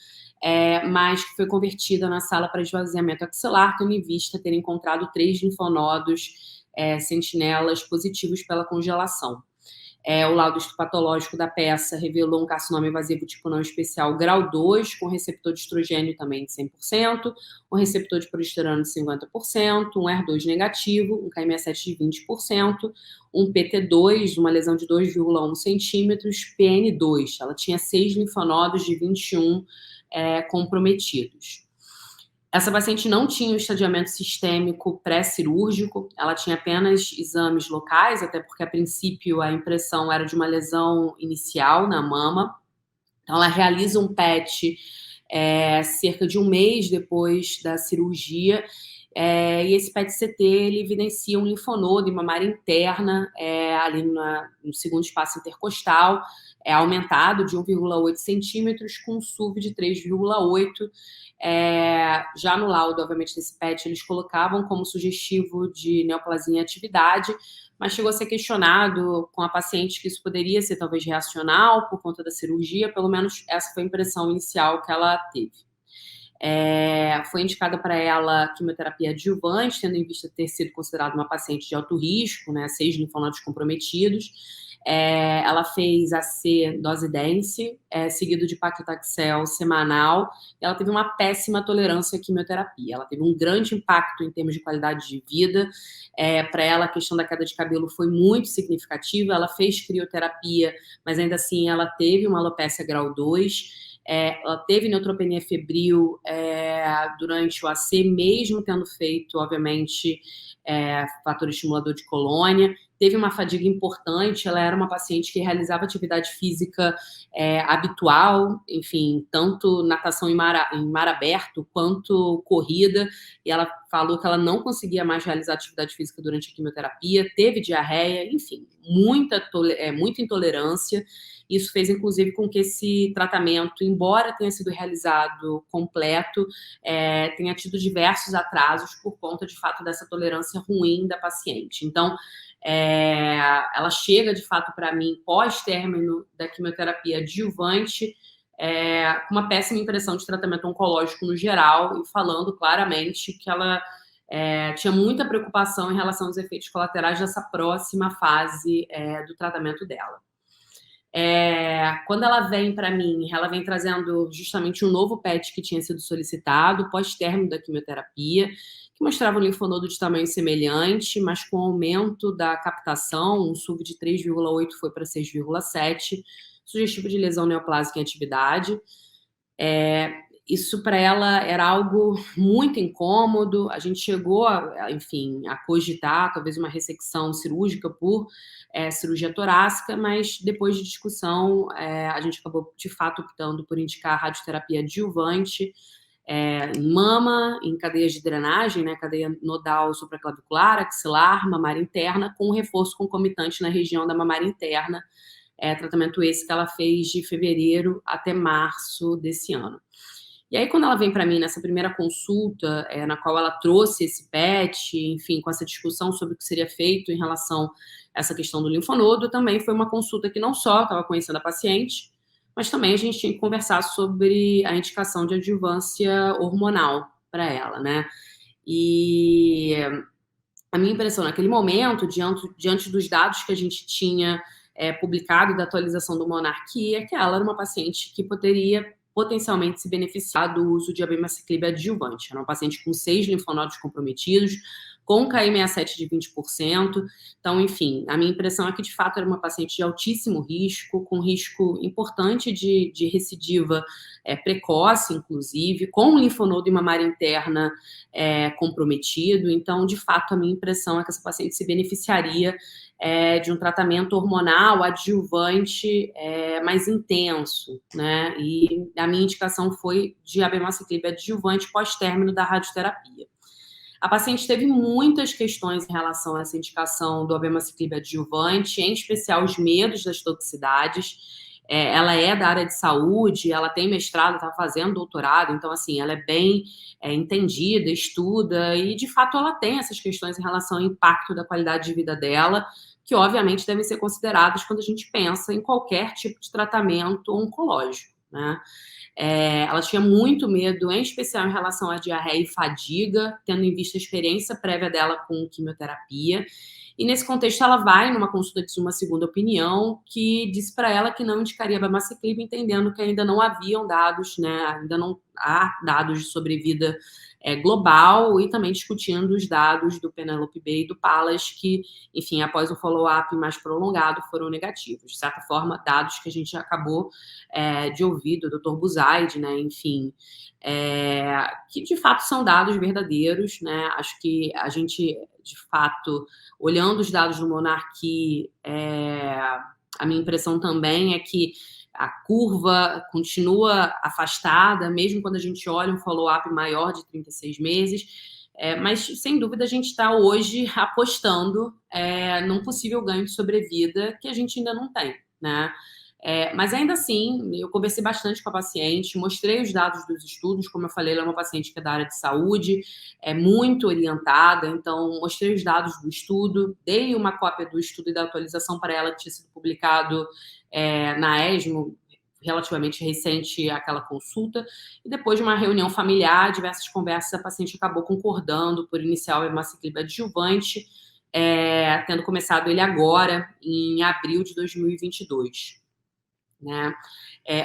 Speaker 3: mas que foi convertida na sala para esvaziamento axilar, tendo em vista ter encontrado 3 linfonodos sentinelas positivos pela congelação. O laudo histopatológico da peça revelou um carcinoma invasivo tipo não especial grau 2, com receptor de estrogênio também de 100%, um receptor de progesterona de 50%, um HER2 negativo, um KM67 de 20%, um PT2, uma lesão de 2,1 centímetros, PN2. Ela tinha 6 linfonodos de 21 comprometidos. Essa paciente não tinha o estadiamento sistêmico pré-cirúrgico, ela tinha apenas exames locais, até porque, a princípio, a impressão era de uma lesão inicial na mama. Então, ela realiza um PET cerca de um mês depois da cirurgia, e esse PET-CT ele evidencia um linfonodo mamário interna, ali no segundo espaço intercostal, aumentado de 1,8 centímetros, com um SUV de 3,8. Já no laudo, obviamente, desse PET, eles colocavam como sugestivo de neoplasia em atividade, mas chegou a ser questionado com a paciente que isso poderia ser talvez reacional por conta da cirurgia, pelo menos essa foi a impressão inicial que ela teve. Foi indicada para ela quimioterapia adjuvante, tendo em vista ter sido considerada uma paciente de alto risco, né, 6 linfonodos comprometidos. Ela fez AC dose dense, seguido de paclitaxel semanal. Ela teve uma péssima tolerância à quimioterapia. Ela teve um grande impacto em termos de qualidade de vida. Para ela, a questão da queda de cabelo foi muito significativa. Ela fez crioterapia, mas ainda assim ela teve uma alopecia grau 2. Ela teve neutropenia febril durante o AC, mesmo tendo feito, obviamente, fator estimulador de colônia. Teve uma fadiga importante, ela era uma paciente que realizava atividade física habitual, enfim, tanto natação em mar aberto, quanto corrida, e ela falou que ela não conseguia mais realizar atividade física durante a quimioterapia, teve diarreia, enfim, muita intolerância. Isso fez, inclusive, com que esse tratamento, embora tenha sido realizado completo, tenha tido diversos atrasos por conta, de fato, dessa tolerância ruim da paciente. Então, ela chega, de fato, para mim, pós-término da quimioterapia adjuvante, com uma péssima impressão de tratamento oncológico no geral, e falando claramente que ela tinha muita preocupação em relação aos efeitos colaterais dessa próxima fase do tratamento dela. Quando ela vem para mim, ela vem trazendo justamente um novo PET que tinha sido solicitado pós-término da quimioterapia, que mostrava um linfonodo de tamanho semelhante, mas com aumento da captação, um SUV de 3,8 foi para 6,7, sugestivo de lesão neoplásica em atividade. Isso para ela era algo muito incômodo. A gente chegou, enfim, a cogitar talvez uma ressecção cirúrgica por cirurgia torácica, mas depois de discussão a gente acabou de fato optando por indicar radioterapia adjuvante em mama, em cadeias de drenagem, né, cadeia nodal supraclavicular, axilar, mamária interna, com reforço concomitante na região da mamária interna. Tratamento esse que ela fez de fevereiro até março desse ano. E aí, quando ela vem para mim nessa primeira consulta, na qual ela trouxe esse PET, enfim, com essa discussão sobre o que seria feito em relação a essa questão do linfonodo, também foi uma consulta que não só estava conhecendo a paciente, mas também a gente tinha que conversar sobre a indicação de adjuvância hormonal para ela, né? E a minha impressão naquele momento, diante dos dados que a gente tinha publicado da atualização do Monarquia, é que ela era uma paciente que poderia potencialmente se beneficiar do uso de abemaciclib adjuvante. Era uma paciente com 6 linfonodos comprometidos, com KI67 de 20%. Então, enfim, a minha impressão é que, de fato, era uma paciente de altíssimo risco, com risco importante de recidiva precoce, inclusive, com linfonodo e mamária interna comprometido. Então, de fato, a minha impressão é que essa paciente se beneficiaria de um tratamento hormonal adjuvante mais intenso, né? E a minha indicação foi de abemaciclib adjuvante pós-término da radioterapia. A paciente teve muitas questões em relação a essa indicação do abemaciclib adjuvante, em especial os medos das toxicidades. Ela é da área de saúde, ela tem mestrado, está fazendo doutorado, então, assim, ela é bem entendida, estuda, e, de fato, ela tem essas questões em relação ao impacto da qualidade de vida dela, que, obviamente, devem ser consideradas quando a gente pensa em qualquer tipo de tratamento oncológico, né? Ela tinha muito medo, em especial em relação à diarreia e fadiga, tendo em vista a experiência prévia dela com quimioterapia. E, nesse contexto, ela vai numa consulta de uma segunda opinião, que disse para ela que não indicaria abemaciclib, entendendo que ainda não haviam dados, né, ainda não há dados de sobrevida global, e também discutindo os dados do Penelope-B e do PALAS, que, enfim, após um follow-up mais prolongado, foram negativos. De certa forma, dados que a gente acabou de ouvir do Dr. Buzaide, né, enfim, que de fato são dados verdadeiros, né? Acho que a gente, de fato, olhando os dados do Monarquia, a minha impressão também é que a curva continua afastada, mesmo quando a gente olha um follow-up maior de 36 meses, mas, sem dúvida, a gente está hoje apostando num possível ganho de sobrevida que a gente ainda não tem, né? Mas, ainda assim, eu conversei bastante com a paciente, mostrei os dados dos estudos, como eu falei, ela é uma paciente que é da área de saúde, é muito orientada, então mostrei os dados do estudo, dei uma cópia do estudo e da atualização para ela, que tinha sido publicado na ESMO, relativamente recente aquela consulta, e depois de uma reunião familiar, diversas conversas, a paciente acabou concordando por iniciar o abemaciclib adjuvante, tendo começado ele agora, em abril de 2022. Né?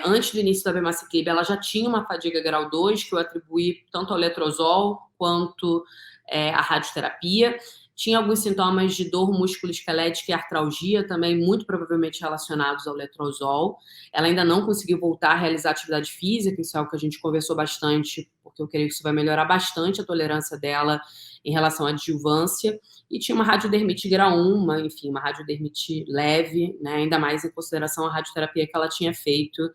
Speaker 3: Antes do início do abemaciclib, ela já tinha uma fadiga grau 2, que eu atribuí tanto ao letrozol quanto à radioterapia. Tinha alguns sintomas de dor musculoesquelética e artralgia, também muito provavelmente relacionados ao letrozol. Ela ainda não conseguiu voltar a realizar atividade física, isso é algo que a gente conversou bastante, porque eu creio que isso vai melhorar bastante a tolerância dela em relação à adjuvância. E tinha uma radiodermite grau 1, enfim, uma radiodermite leve, né, ainda mais em consideração a radioterapia que ela tinha feito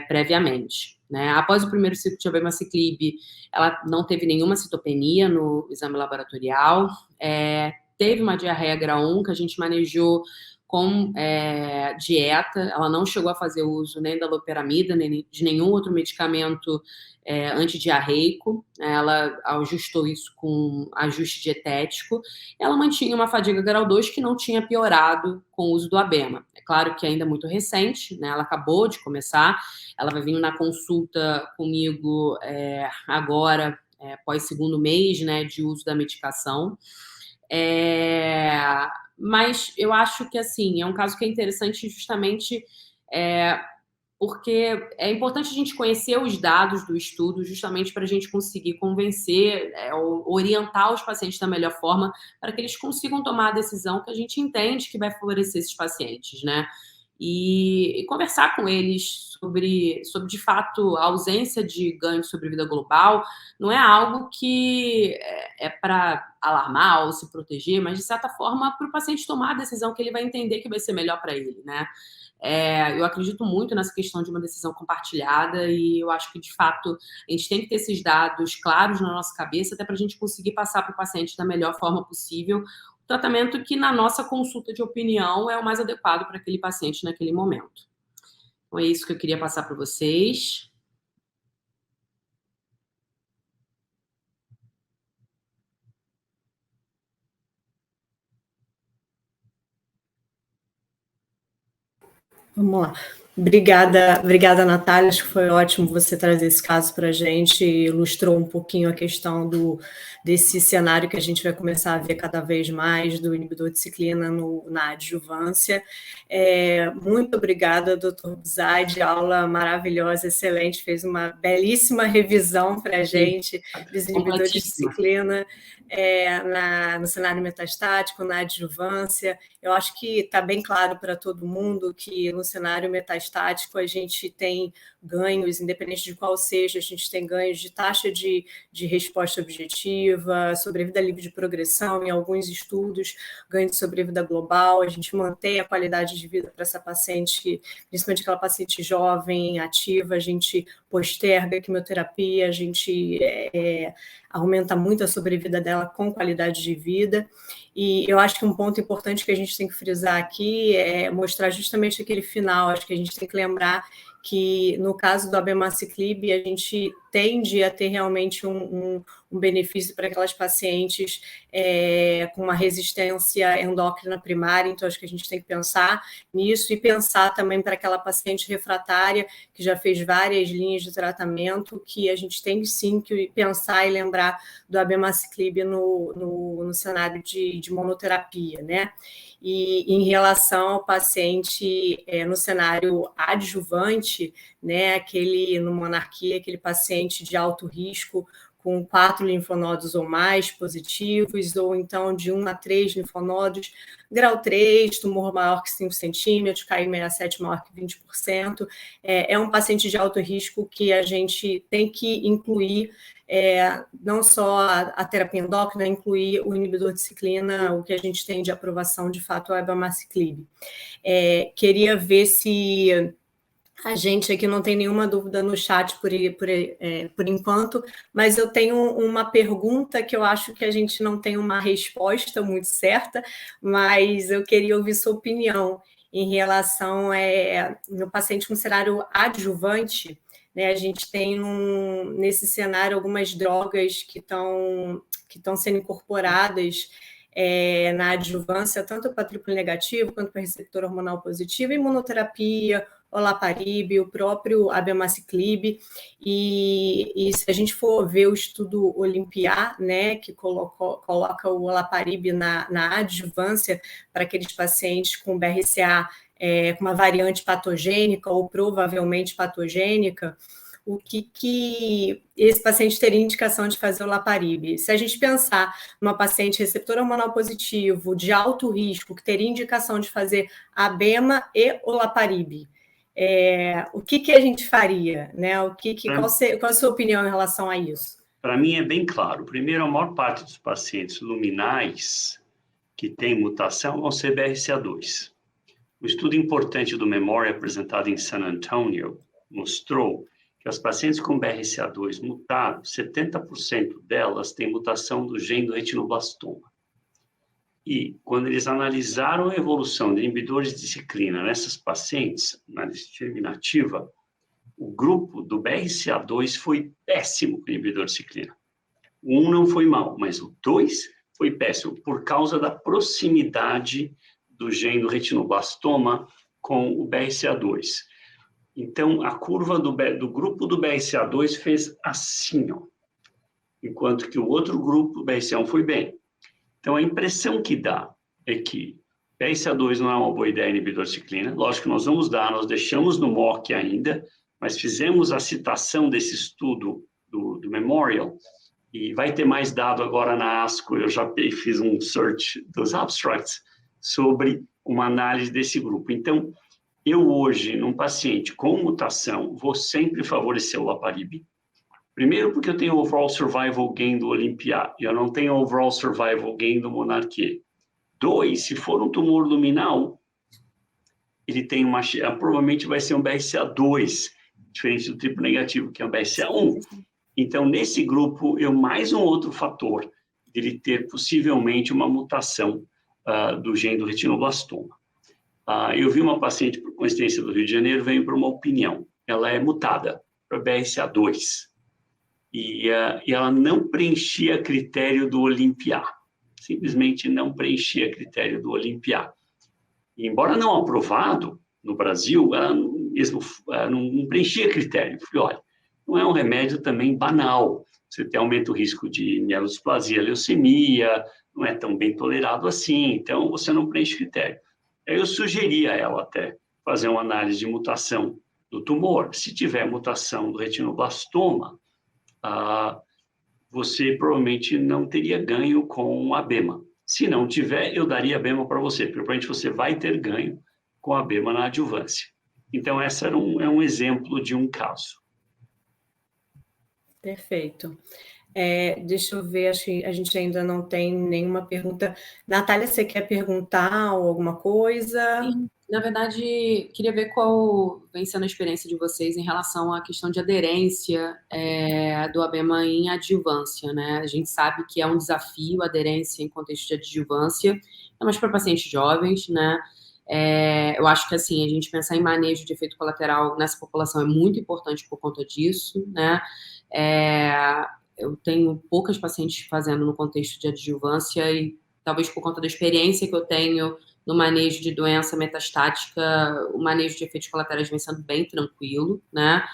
Speaker 3: previamente. Né? Após o primeiro ciclo de abemaciclib, ela não teve nenhuma citopenia no exame laboratorial, teve uma diarreia grau 1 que a gente manejou com dieta, ela não chegou a fazer uso nem da loperamida, nem de nenhum outro medicamento antidiarreico, ela ajustou isso com ajuste dietético, ela mantinha uma fadiga grau 2 que não tinha piorado com o uso do abema. É claro que ainda é muito recente, né? Ela acabou de começar, ela vai vir na consulta comigo agora, após segundo mês, né, de uso da medicação. Mas eu acho que, assim, é um caso que é interessante justamente porque é importante a gente conhecer os dados do estudo justamente para a gente conseguir convencer, orientar os pacientes da melhor forma para que eles consigam tomar a decisão que a gente entende que vai favorecer esses pacientes, né? E conversar com eles sobre, de fato, a ausência de ganho de sobrevida global não é algo que é para alarmar ou se proteger, mas, de certa forma, para o paciente tomar a decisão que ele vai entender que vai ser melhor para ele, né? Eu acredito muito nessa questão de uma decisão compartilhada e eu acho que, de fato, a gente tem que ter esses dados claros na nossa cabeça até para a gente conseguir passar para o paciente da melhor forma possível o tratamento que, na nossa consulta de opinião, é o mais adequado para aquele paciente naquele momento. Então, é isso que eu queria passar para vocês.
Speaker 1: Vamos lá. Obrigada, Natália. Acho que foi ótimo você trazer esse caso para a gente. Ilustrou um pouquinho a questão desse cenário que a gente vai começar a ver cada vez mais do inibidor de ciclina na adjuvância. Muito obrigada, doutor Buzadi. Aula maravilhosa, excelente. Fez uma belíssima revisão para a gente dos inibidores de ciclina no cenário metastático, na adjuvância. Eu acho que está bem claro para todo mundo que no cenário metastático a gente tem ganhos, independente de qual seja, a gente tem ganhos de taxa de resposta objetiva, sobrevida livre de progressão, em alguns estudos, ganho de sobrevida global, a gente mantém a qualidade de vida para essa paciente, principalmente aquela paciente jovem, ativa, a gente posterga a quimioterapia, a gente aumenta muito a sobrevida dela com qualidade de vida. E eu acho que um ponto importante que a gente tem que frisar aqui é mostrar justamente aquele final. Acho que a gente tem que lembrar que, no caso do abemaciclib, a gente tende a ter realmente um benefício para aquelas pacientes com uma resistência endócrina primária, então acho que a gente tem que pensar nisso e pensar também para aquela paciente refratária que já fez várias linhas de tratamento, que a gente tem sim que pensar e lembrar do abemaciclib no cenário de monoterapia, né? E em relação ao paciente no cenário adjuvante, né, no monarquia, aquele paciente de alto risco com 4 linfonodos ou mais positivos, ou então de 1 a 3 linfonodos, grau 3, tumor maior que 5 centímetros, KI67 maior que 20%, é um paciente de alto risco que a gente tem que incluir não só a terapia endócrina, incluir o inibidor de ciclina, o que a gente tem de aprovação, de fato, é o abemaciclib. Queria ver se a gente aqui não tem nenhuma dúvida no chat por enquanto, mas eu tenho uma pergunta que eu acho que a gente não tem uma resposta muito certa, mas eu queria ouvir sua opinião em relação no paciente com cenário adjuvante, né? A gente tem nesse cenário algumas drogas que estão sendo incorporadas na adjuvância, tanto para triplo negativo quanto para receptor hormonal positivo, imunoterapia, olaparib, o próprio abemaciclib, e se a gente for ver o estudo Olimpiar, né, que coloca o olaparib na adjuvância para aqueles pacientes com BRCA com uma variante patogênica ou provavelmente patogênica, o que esse paciente teria indicação de fazer o olaparib. Se a gente pensar numa paciente receptor hormonal positivo, de alto risco, que teria indicação de fazer abema e olaparib, o que a gente faria? Né? Qual a sua opinião em relação a isso?
Speaker 2: Para mim é bem claro. Primeiro, a maior parte dos pacientes luminais que têm mutação vão ser BRCA2. O estudo importante do Memorial apresentado em San Antonio mostrou que as pacientes com BRCA2 mutado, 70% delas têm mutação do gene do retinoblastoma. E quando eles analisaram a evolução de inibidores de ciclina nessas pacientes, na discriminativa, o grupo do BRCA2 foi péssimo com inibidor de ciclina. O 1 não foi mal, mas o 2 foi péssimo, por causa da proximidade do gene do retinoblastoma com o BRCA2. Então, a curva do grupo do BRCA2 fez assim, ó, enquanto que o outro grupo, o BRCA1, foi bem. Então, a impressão que dá é que BRCA2 não é uma boa ideia inibidor de ciclina. Lógico que nós vamos dar, nós deixamos no MOC ainda, mas fizemos a citação desse estudo do Memorial, e vai ter mais dado agora na ASCO. Eu já fiz um search dos abstracts sobre uma análise desse grupo. Então, eu hoje, num paciente com mutação, vou sempre favorecer o olaparib. Primeiro, porque eu tenho overall survival gain do Olympia, e eu não tenho overall survival gain do Monarque. 2, se for um tumor luminal, ele tem provavelmente vai ser um BRCA2, diferente do triplo negativo, que é um BRCA1. Então, nesse grupo, mais um outro fator de ele ter possivelmente uma mutação do gene do retinoblastoma. Eu vi uma paciente, por coincidência, do Rio de Janeiro, veio para uma opinião. Ela é mutada para BRCA2. E ela não preenchia critério do Olympia. Simplesmente não preenchia critério do Olympia. E, embora não aprovado no Brasil, ela mesmo não preenchia critério. Eu falei, olha, não é um remédio também banal. Você tem aumenta o risco de mielodisplasia, leucemia, não é tão bem tolerado assim, então você não preenche critério. Aí eu sugeri a ela até fazer uma análise de mutação do tumor. Se tiver mutação do retinoblastoma, você provavelmente não teria ganho com a abema. Se não tiver, eu daria abema para você, porque provavelmente você vai ter ganho com a abema na adjuvância. Então, esse é um exemplo de um caso.
Speaker 1: Perfeito. Deixa eu ver, acho que a gente ainda não tem nenhuma pergunta. Natália, você quer perguntar alguma coisa?
Speaker 3: Sim. Na verdade, queria ver qual vem sendo a experiência de vocês em relação à questão de aderência do abema em adjuvância, né? A gente sabe que é um desafio a aderência em contexto de adjuvância, mas para pacientes jovens, né? Eu acho que, assim, a gente pensar em manejo de efeito colateral nessa população é muito importante por conta disso, né? Eu tenho poucas pacientes fazendo no contexto de adjuvância e talvez por conta da experiência que eu tenho no manejo de doença metastática, o manejo de efeitos colaterais vem sendo bem tranquilo, né?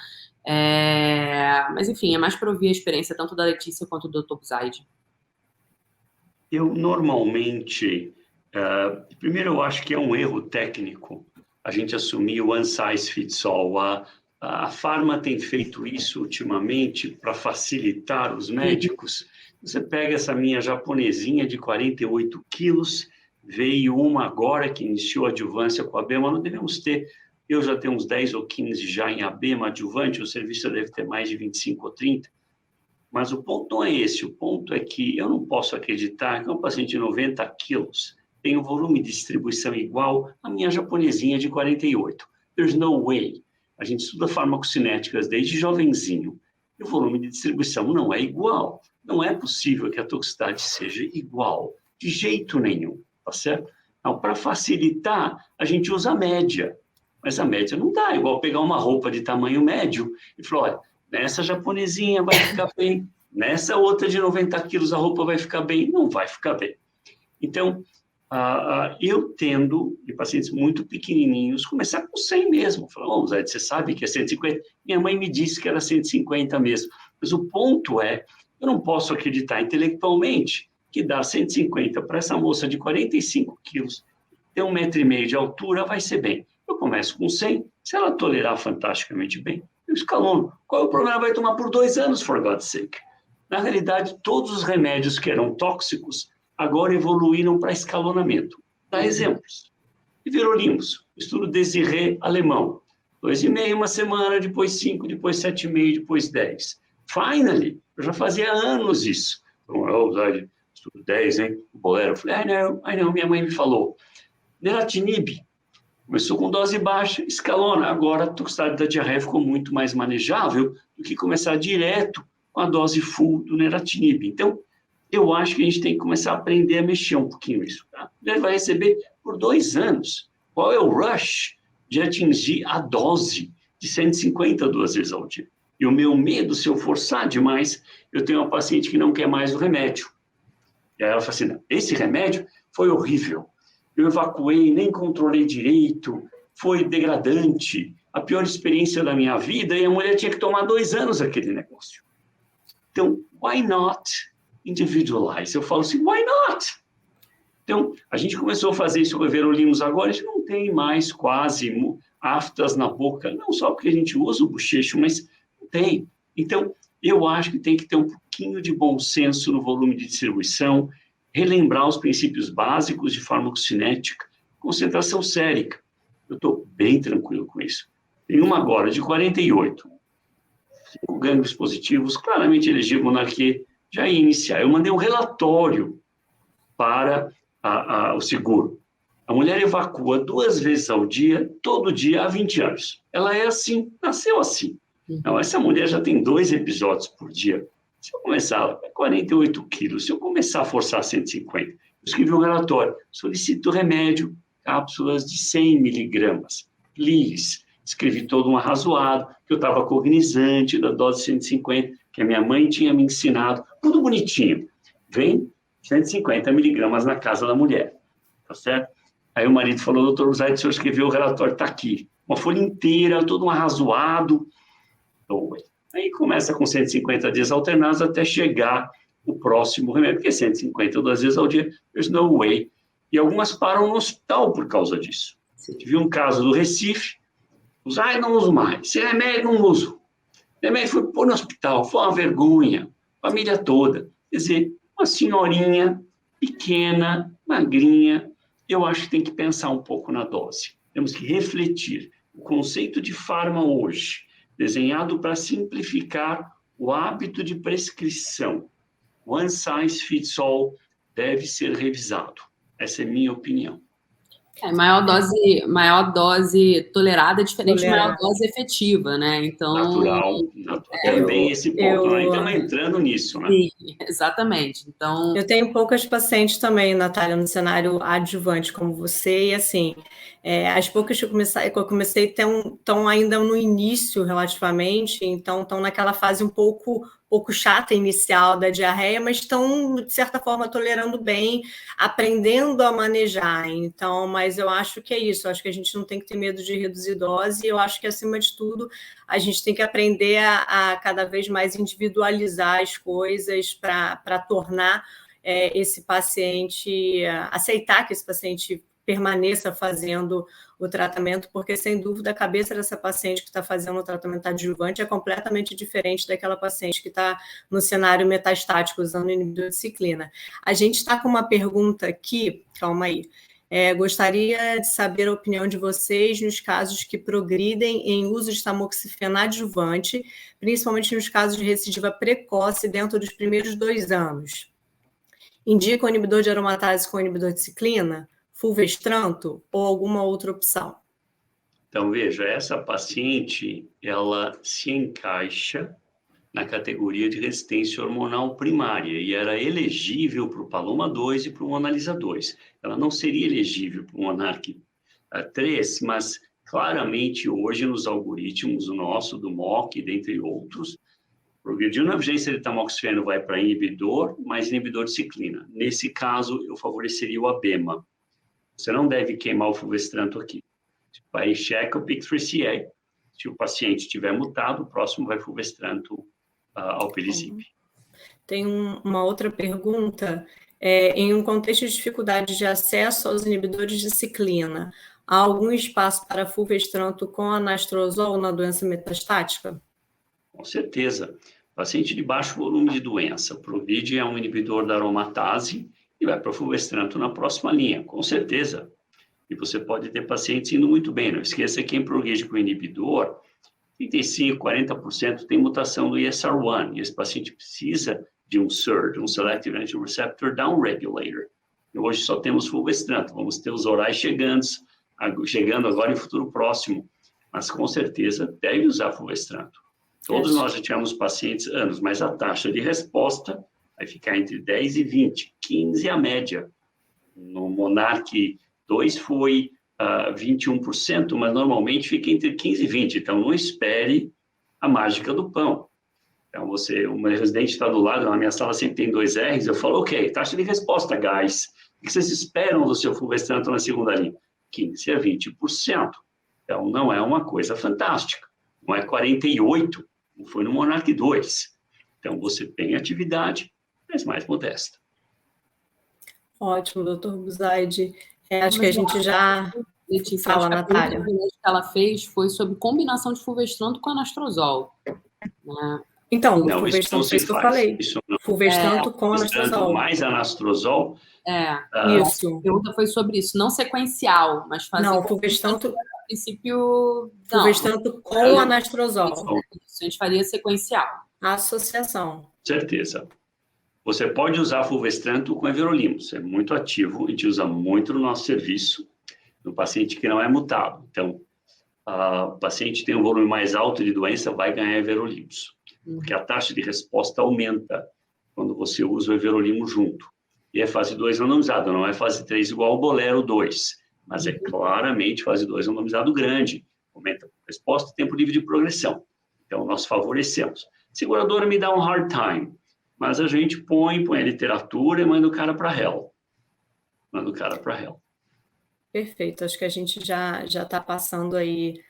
Speaker 3: Mas, enfim, é mais para ouvir a experiência tanto da Letícia quanto do Dr. Buzaide.
Speaker 2: Eu, normalmente, primeiro eu acho que é um erro técnico a gente assumir o one size fits all. A Pharma tem feito isso ultimamente para facilitar os médicos. Você pega essa minha japonesinha de 48 quilos, veio uma agora que iniciou a adjuvância com a abema, não devemos ter, eu já tenho uns 10 ou 15 já em abema adjuvante, o serviço já deve ter mais de 25 ou 30, mas o ponto não é esse, o ponto é que eu não posso acreditar que um paciente de 90 quilos tem um volume de distribuição igual à minha japonesinha de 48. There's no way. A gente estuda farmacocinéticas desde jovenzinho, e o volume de distribuição não é igual. Não é possível que a toxicidade seja igual, de jeito nenhum. Tá certo? Então, para facilitar, a gente usa a média. Mas a média não dá, igual pegar uma roupa de tamanho médio e falar, olha, nessa japonesinha vai ficar bem, nessa outra de 90 quilos a roupa vai ficar bem. Não vai ficar bem. Então, Eu tendo, de pacientes muito pequenininhos, começar com 100 mesmo. Falar, Zé, você sabe que é 150? Minha mãe me disse que era 150 mesmo. Mas o ponto é, eu não posso acreditar intelectualmente que dar 150 para essa moça de 45 quilos, ter 1,5 metro de altura, vai ser bem. Eu começo com 100, se ela tolerar fantasticamente bem, eu escalono. Qual é o problema? Vai tomar por 2 anos, for God's sake. Na realidade, todos os remédios que eram tóxicos agora evoluíram para escalonamento. Dá exemplos. Everolimus, estudo Desiré alemão. 2,5 uma semana, depois 5, depois 7,5, depois 10. Finally, eu já fazia anos isso. Estudo 10, hein? Bolero. Eu falei, não, minha mãe me falou. Neratinib, começou com dose baixa, escalona. Agora a toxicidade da diarreia ficou muito mais manejável do que começar direto com a dose full do neratinib. Então, eu acho que a gente tem que começar a aprender a mexer um pouquinho isso. Tá? Ele vai receber por 2 anos. Qual é o rush de atingir a dose de 150 2 vezes ao dia? E o meu medo, se eu forçar demais, eu tenho uma paciente que não quer mais o remédio. E aí ela fala assim, não, esse remédio foi horrível. Eu evacuei, nem controlei direito, foi degradante, a pior experiência da minha vida, e a mulher tinha que tomar 2 anos aquele negócio. Então, why not individualize? Eu falo assim, why not? Então, a gente começou a fazer isso com o Everolimus agora, a gente não tem mais quase aftas na boca, não só porque a gente usa o bochecho, mas não tem. Então, eu acho que tem que ter um pouquinho de bom senso no volume de distribuição, relembrar os princípios básicos de farmacocinética, concentração sérica. Eu estou bem tranquilo com isso. Tem uma agora de 48, 5 gânglios positivos, claramente elegível monarquia, já ia iniciar. Eu mandei um relatório para o seguro. A mulher evacua 2 vezes ao dia, todo dia, há 20 anos. Ela é assim, nasceu assim. Então, essa mulher já tem 2 episódios por dia. Se eu começar, 48 quilos, se eu começar a forçar 150, eu escrevi um relatório, solicito remédio, cápsulas de 100 miligramas, please. Escrevi todo um arrazoado, que eu estava cognizante da dose 150, que a minha mãe tinha me ensinado, tudo bonitinho. Vem 150 miligramas na casa da mulher, tá certo? Aí o marido falou, doutor Zaid, o senhor escreveu o relatório, está aqui. Uma folha inteira, todo um arrazoado. Aí começa com 150 dias alternados até chegar o próximo remédio, porque 150 2 vezes ao dia, there's no way. E algumas param no hospital por causa disso. Tive um caso do Recife, não uso mais, esse remédio não uso. O remédio foi pôr no hospital, foi uma vergonha, família toda. Quer dizer, uma senhorinha pequena, magrinha, eu acho que tem que pensar um pouco na dose. Temos que refletir. O conceito de farma hoje, desenhado para simplificar o hábito de prescrição. One size fits all deve ser revisado. Essa é minha opinião.
Speaker 3: Maior dose tolerada é diferente de maior dose efetiva, né? Então,
Speaker 2: natural. Também esse ponto, nós estamos entrando nisso, né?
Speaker 3: Sim, exatamente. Então,
Speaker 1: eu tenho poucas pacientes também, Natália, no cenário adjuvante como você, e assim, as poucas que eu comecei estão ainda no início relativamente, então estão naquela fase um pouco chata inicial da diarreia, mas estão, de certa forma, tolerando bem, aprendendo a manejar. Então, mas eu acho que é isso, eu acho que a gente não tem que ter medo de reduzir dose, e eu acho que, acima de tudo, a gente tem que aprender a cada vez mais individualizar as coisas para tornar esse paciente, aceitar que esse paciente permaneça fazendo o tratamento, porque, sem dúvida, a cabeça dessa paciente que está fazendo o tratamento adjuvante é completamente diferente daquela paciente que está no cenário metastático, usando inibidor de ciclina. A gente está com uma pergunta aqui, calma aí. Gostaria de saber a opinião de vocês nos casos que progridem em uso de tamoxifeno adjuvante, principalmente nos casos de recidiva precoce dentro dos primeiros 2 anos. Indica o inibidor de aromatase com inibidor de ciclina, fulvestranto ou alguma outra opção?
Speaker 2: Então, veja, essa paciente, ela se encaixa na categoria de resistência hormonal primária e era elegível para o Paloma 2 e para o Monalisa 2. Ela não seria elegível para o Monarch 3, mas claramente hoje nos algoritmos, o nosso, do MOC, dentre outros, progrediu na vigência de tamoxifeno vai para inibidor, mais inibidor de ciclina. Nesse caso, eu favoreceria o ABEMA. Você não deve queimar o fulvestranto aqui. Vai checa o PIK3CA. Se o paciente estiver mutado, o próximo vai fulvestranto alpelisib.
Speaker 1: Tem uma outra pergunta. Em um contexto de dificuldade de acesso aos inibidores de ciclina, há algum espaço para fulvestranto com anastrozol na doença metastática?
Speaker 2: Com certeza. Paciente de baixo volume de doença, Provide é um inibidor da aromatase e vai para o fulvestranto na próxima linha, com certeza. E você pode ter pacientes indo muito bem. Não esqueça que quem progride com o inibidor, 35%, 40% tem mutação do ESR1, e esse paciente precisa de um SERD, um Selective Antigen Receptor Downregulator. E hoje só temos fulvestranto, vamos ter os orais chegando agora em futuro próximo, mas com certeza deve usar fulvestranto. Todos nós já tivemos pacientes anos, mas a taxa de resposta vai ficar entre 10 e 20, 15 a média. No Monarch 2 foi 21%, mas normalmente fica entre 15 e 20, então não espere a mágica do pão. Então, o meu residente está do lado, na minha sala sempre tem 2 R's, eu falo, ok, taxa de resposta, guys. O que vocês esperam do seu fulvestranto na segunda linha? 15 a 20%. Então, não é uma coisa fantástica. Não é 48%, como foi no Monarch 2. Então, você tem atividade, mas mais modesta.
Speaker 1: Ótimo, doutor Buzaide. Acho que a gente já...
Speaker 3: Letícia,
Speaker 1: fala,
Speaker 3: acho que
Speaker 1: Natália.
Speaker 3: a pergunta que ela fez foi sobre combinação de fulvestranto com anastrozol. Né?
Speaker 1: Então,
Speaker 2: Não,
Speaker 1: fulvestranto,
Speaker 2: isso não se
Speaker 1: que eu
Speaker 2: faz.
Speaker 1: falei.
Speaker 2: Isso não.
Speaker 1: Fulvestranto com
Speaker 2: Fulvestranto
Speaker 1: anastrozol.
Speaker 2: mais anastrozol.
Speaker 1: Isso.
Speaker 3: A pergunta foi sobre isso, não sequencial, mas fazer...
Speaker 1: Não, fulvestranto...
Speaker 3: A princípio...
Speaker 1: Fulvestranto com anastrozol.
Speaker 3: Isso, a gente faria sequencial.
Speaker 1: Associação.
Speaker 2: Certeza. Você pode usar fulvestranto com everolimus. É muito ativo, a gente usa muito no nosso serviço, no paciente que não é mutado. Então, o paciente tem um volume mais alto de doença, vai ganhar everolimus. Porque a taxa de resposta aumenta quando você usa o everolimus junto. E é fase 2 randomizado, não é fase 3 igual ao Bolero 2, mas é claramente fase 2 randomizado grande. Aumenta a resposta e tempo livre de progressão. Então, nós favorecemos. Seguradora me dá um hard time, mas a gente põe a literatura e manda o cara para hell.
Speaker 1: Perfeito, acho que a gente já está passando aí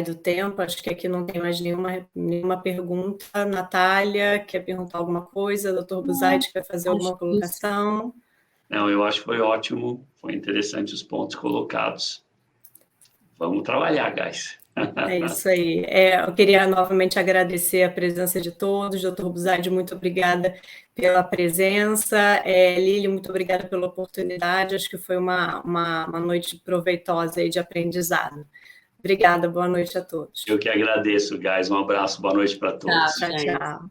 Speaker 1: do tempo, acho que aqui não tem mais nenhuma pergunta. Natália, quer perguntar alguma coisa? Doutor Buzaide, quer fazer alguma colocação?
Speaker 2: Não, eu acho que foi ótimo, foi interessante os pontos colocados. Vamos trabalhar, guys.
Speaker 1: É isso aí. Eu queria novamente agradecer a presença de todos. Doutor Buzaide, muito obrigada pela presença. Lili, muito obrigada pela oportunidade. Acho que foi uma noite proveitosa aí de aprendizado. Obrigada, boa noite a todos.
Speaker 2: Eu que agradeço, guys. Um abraço, boa noite para todos.
Speaker 1: Tchau, tchau.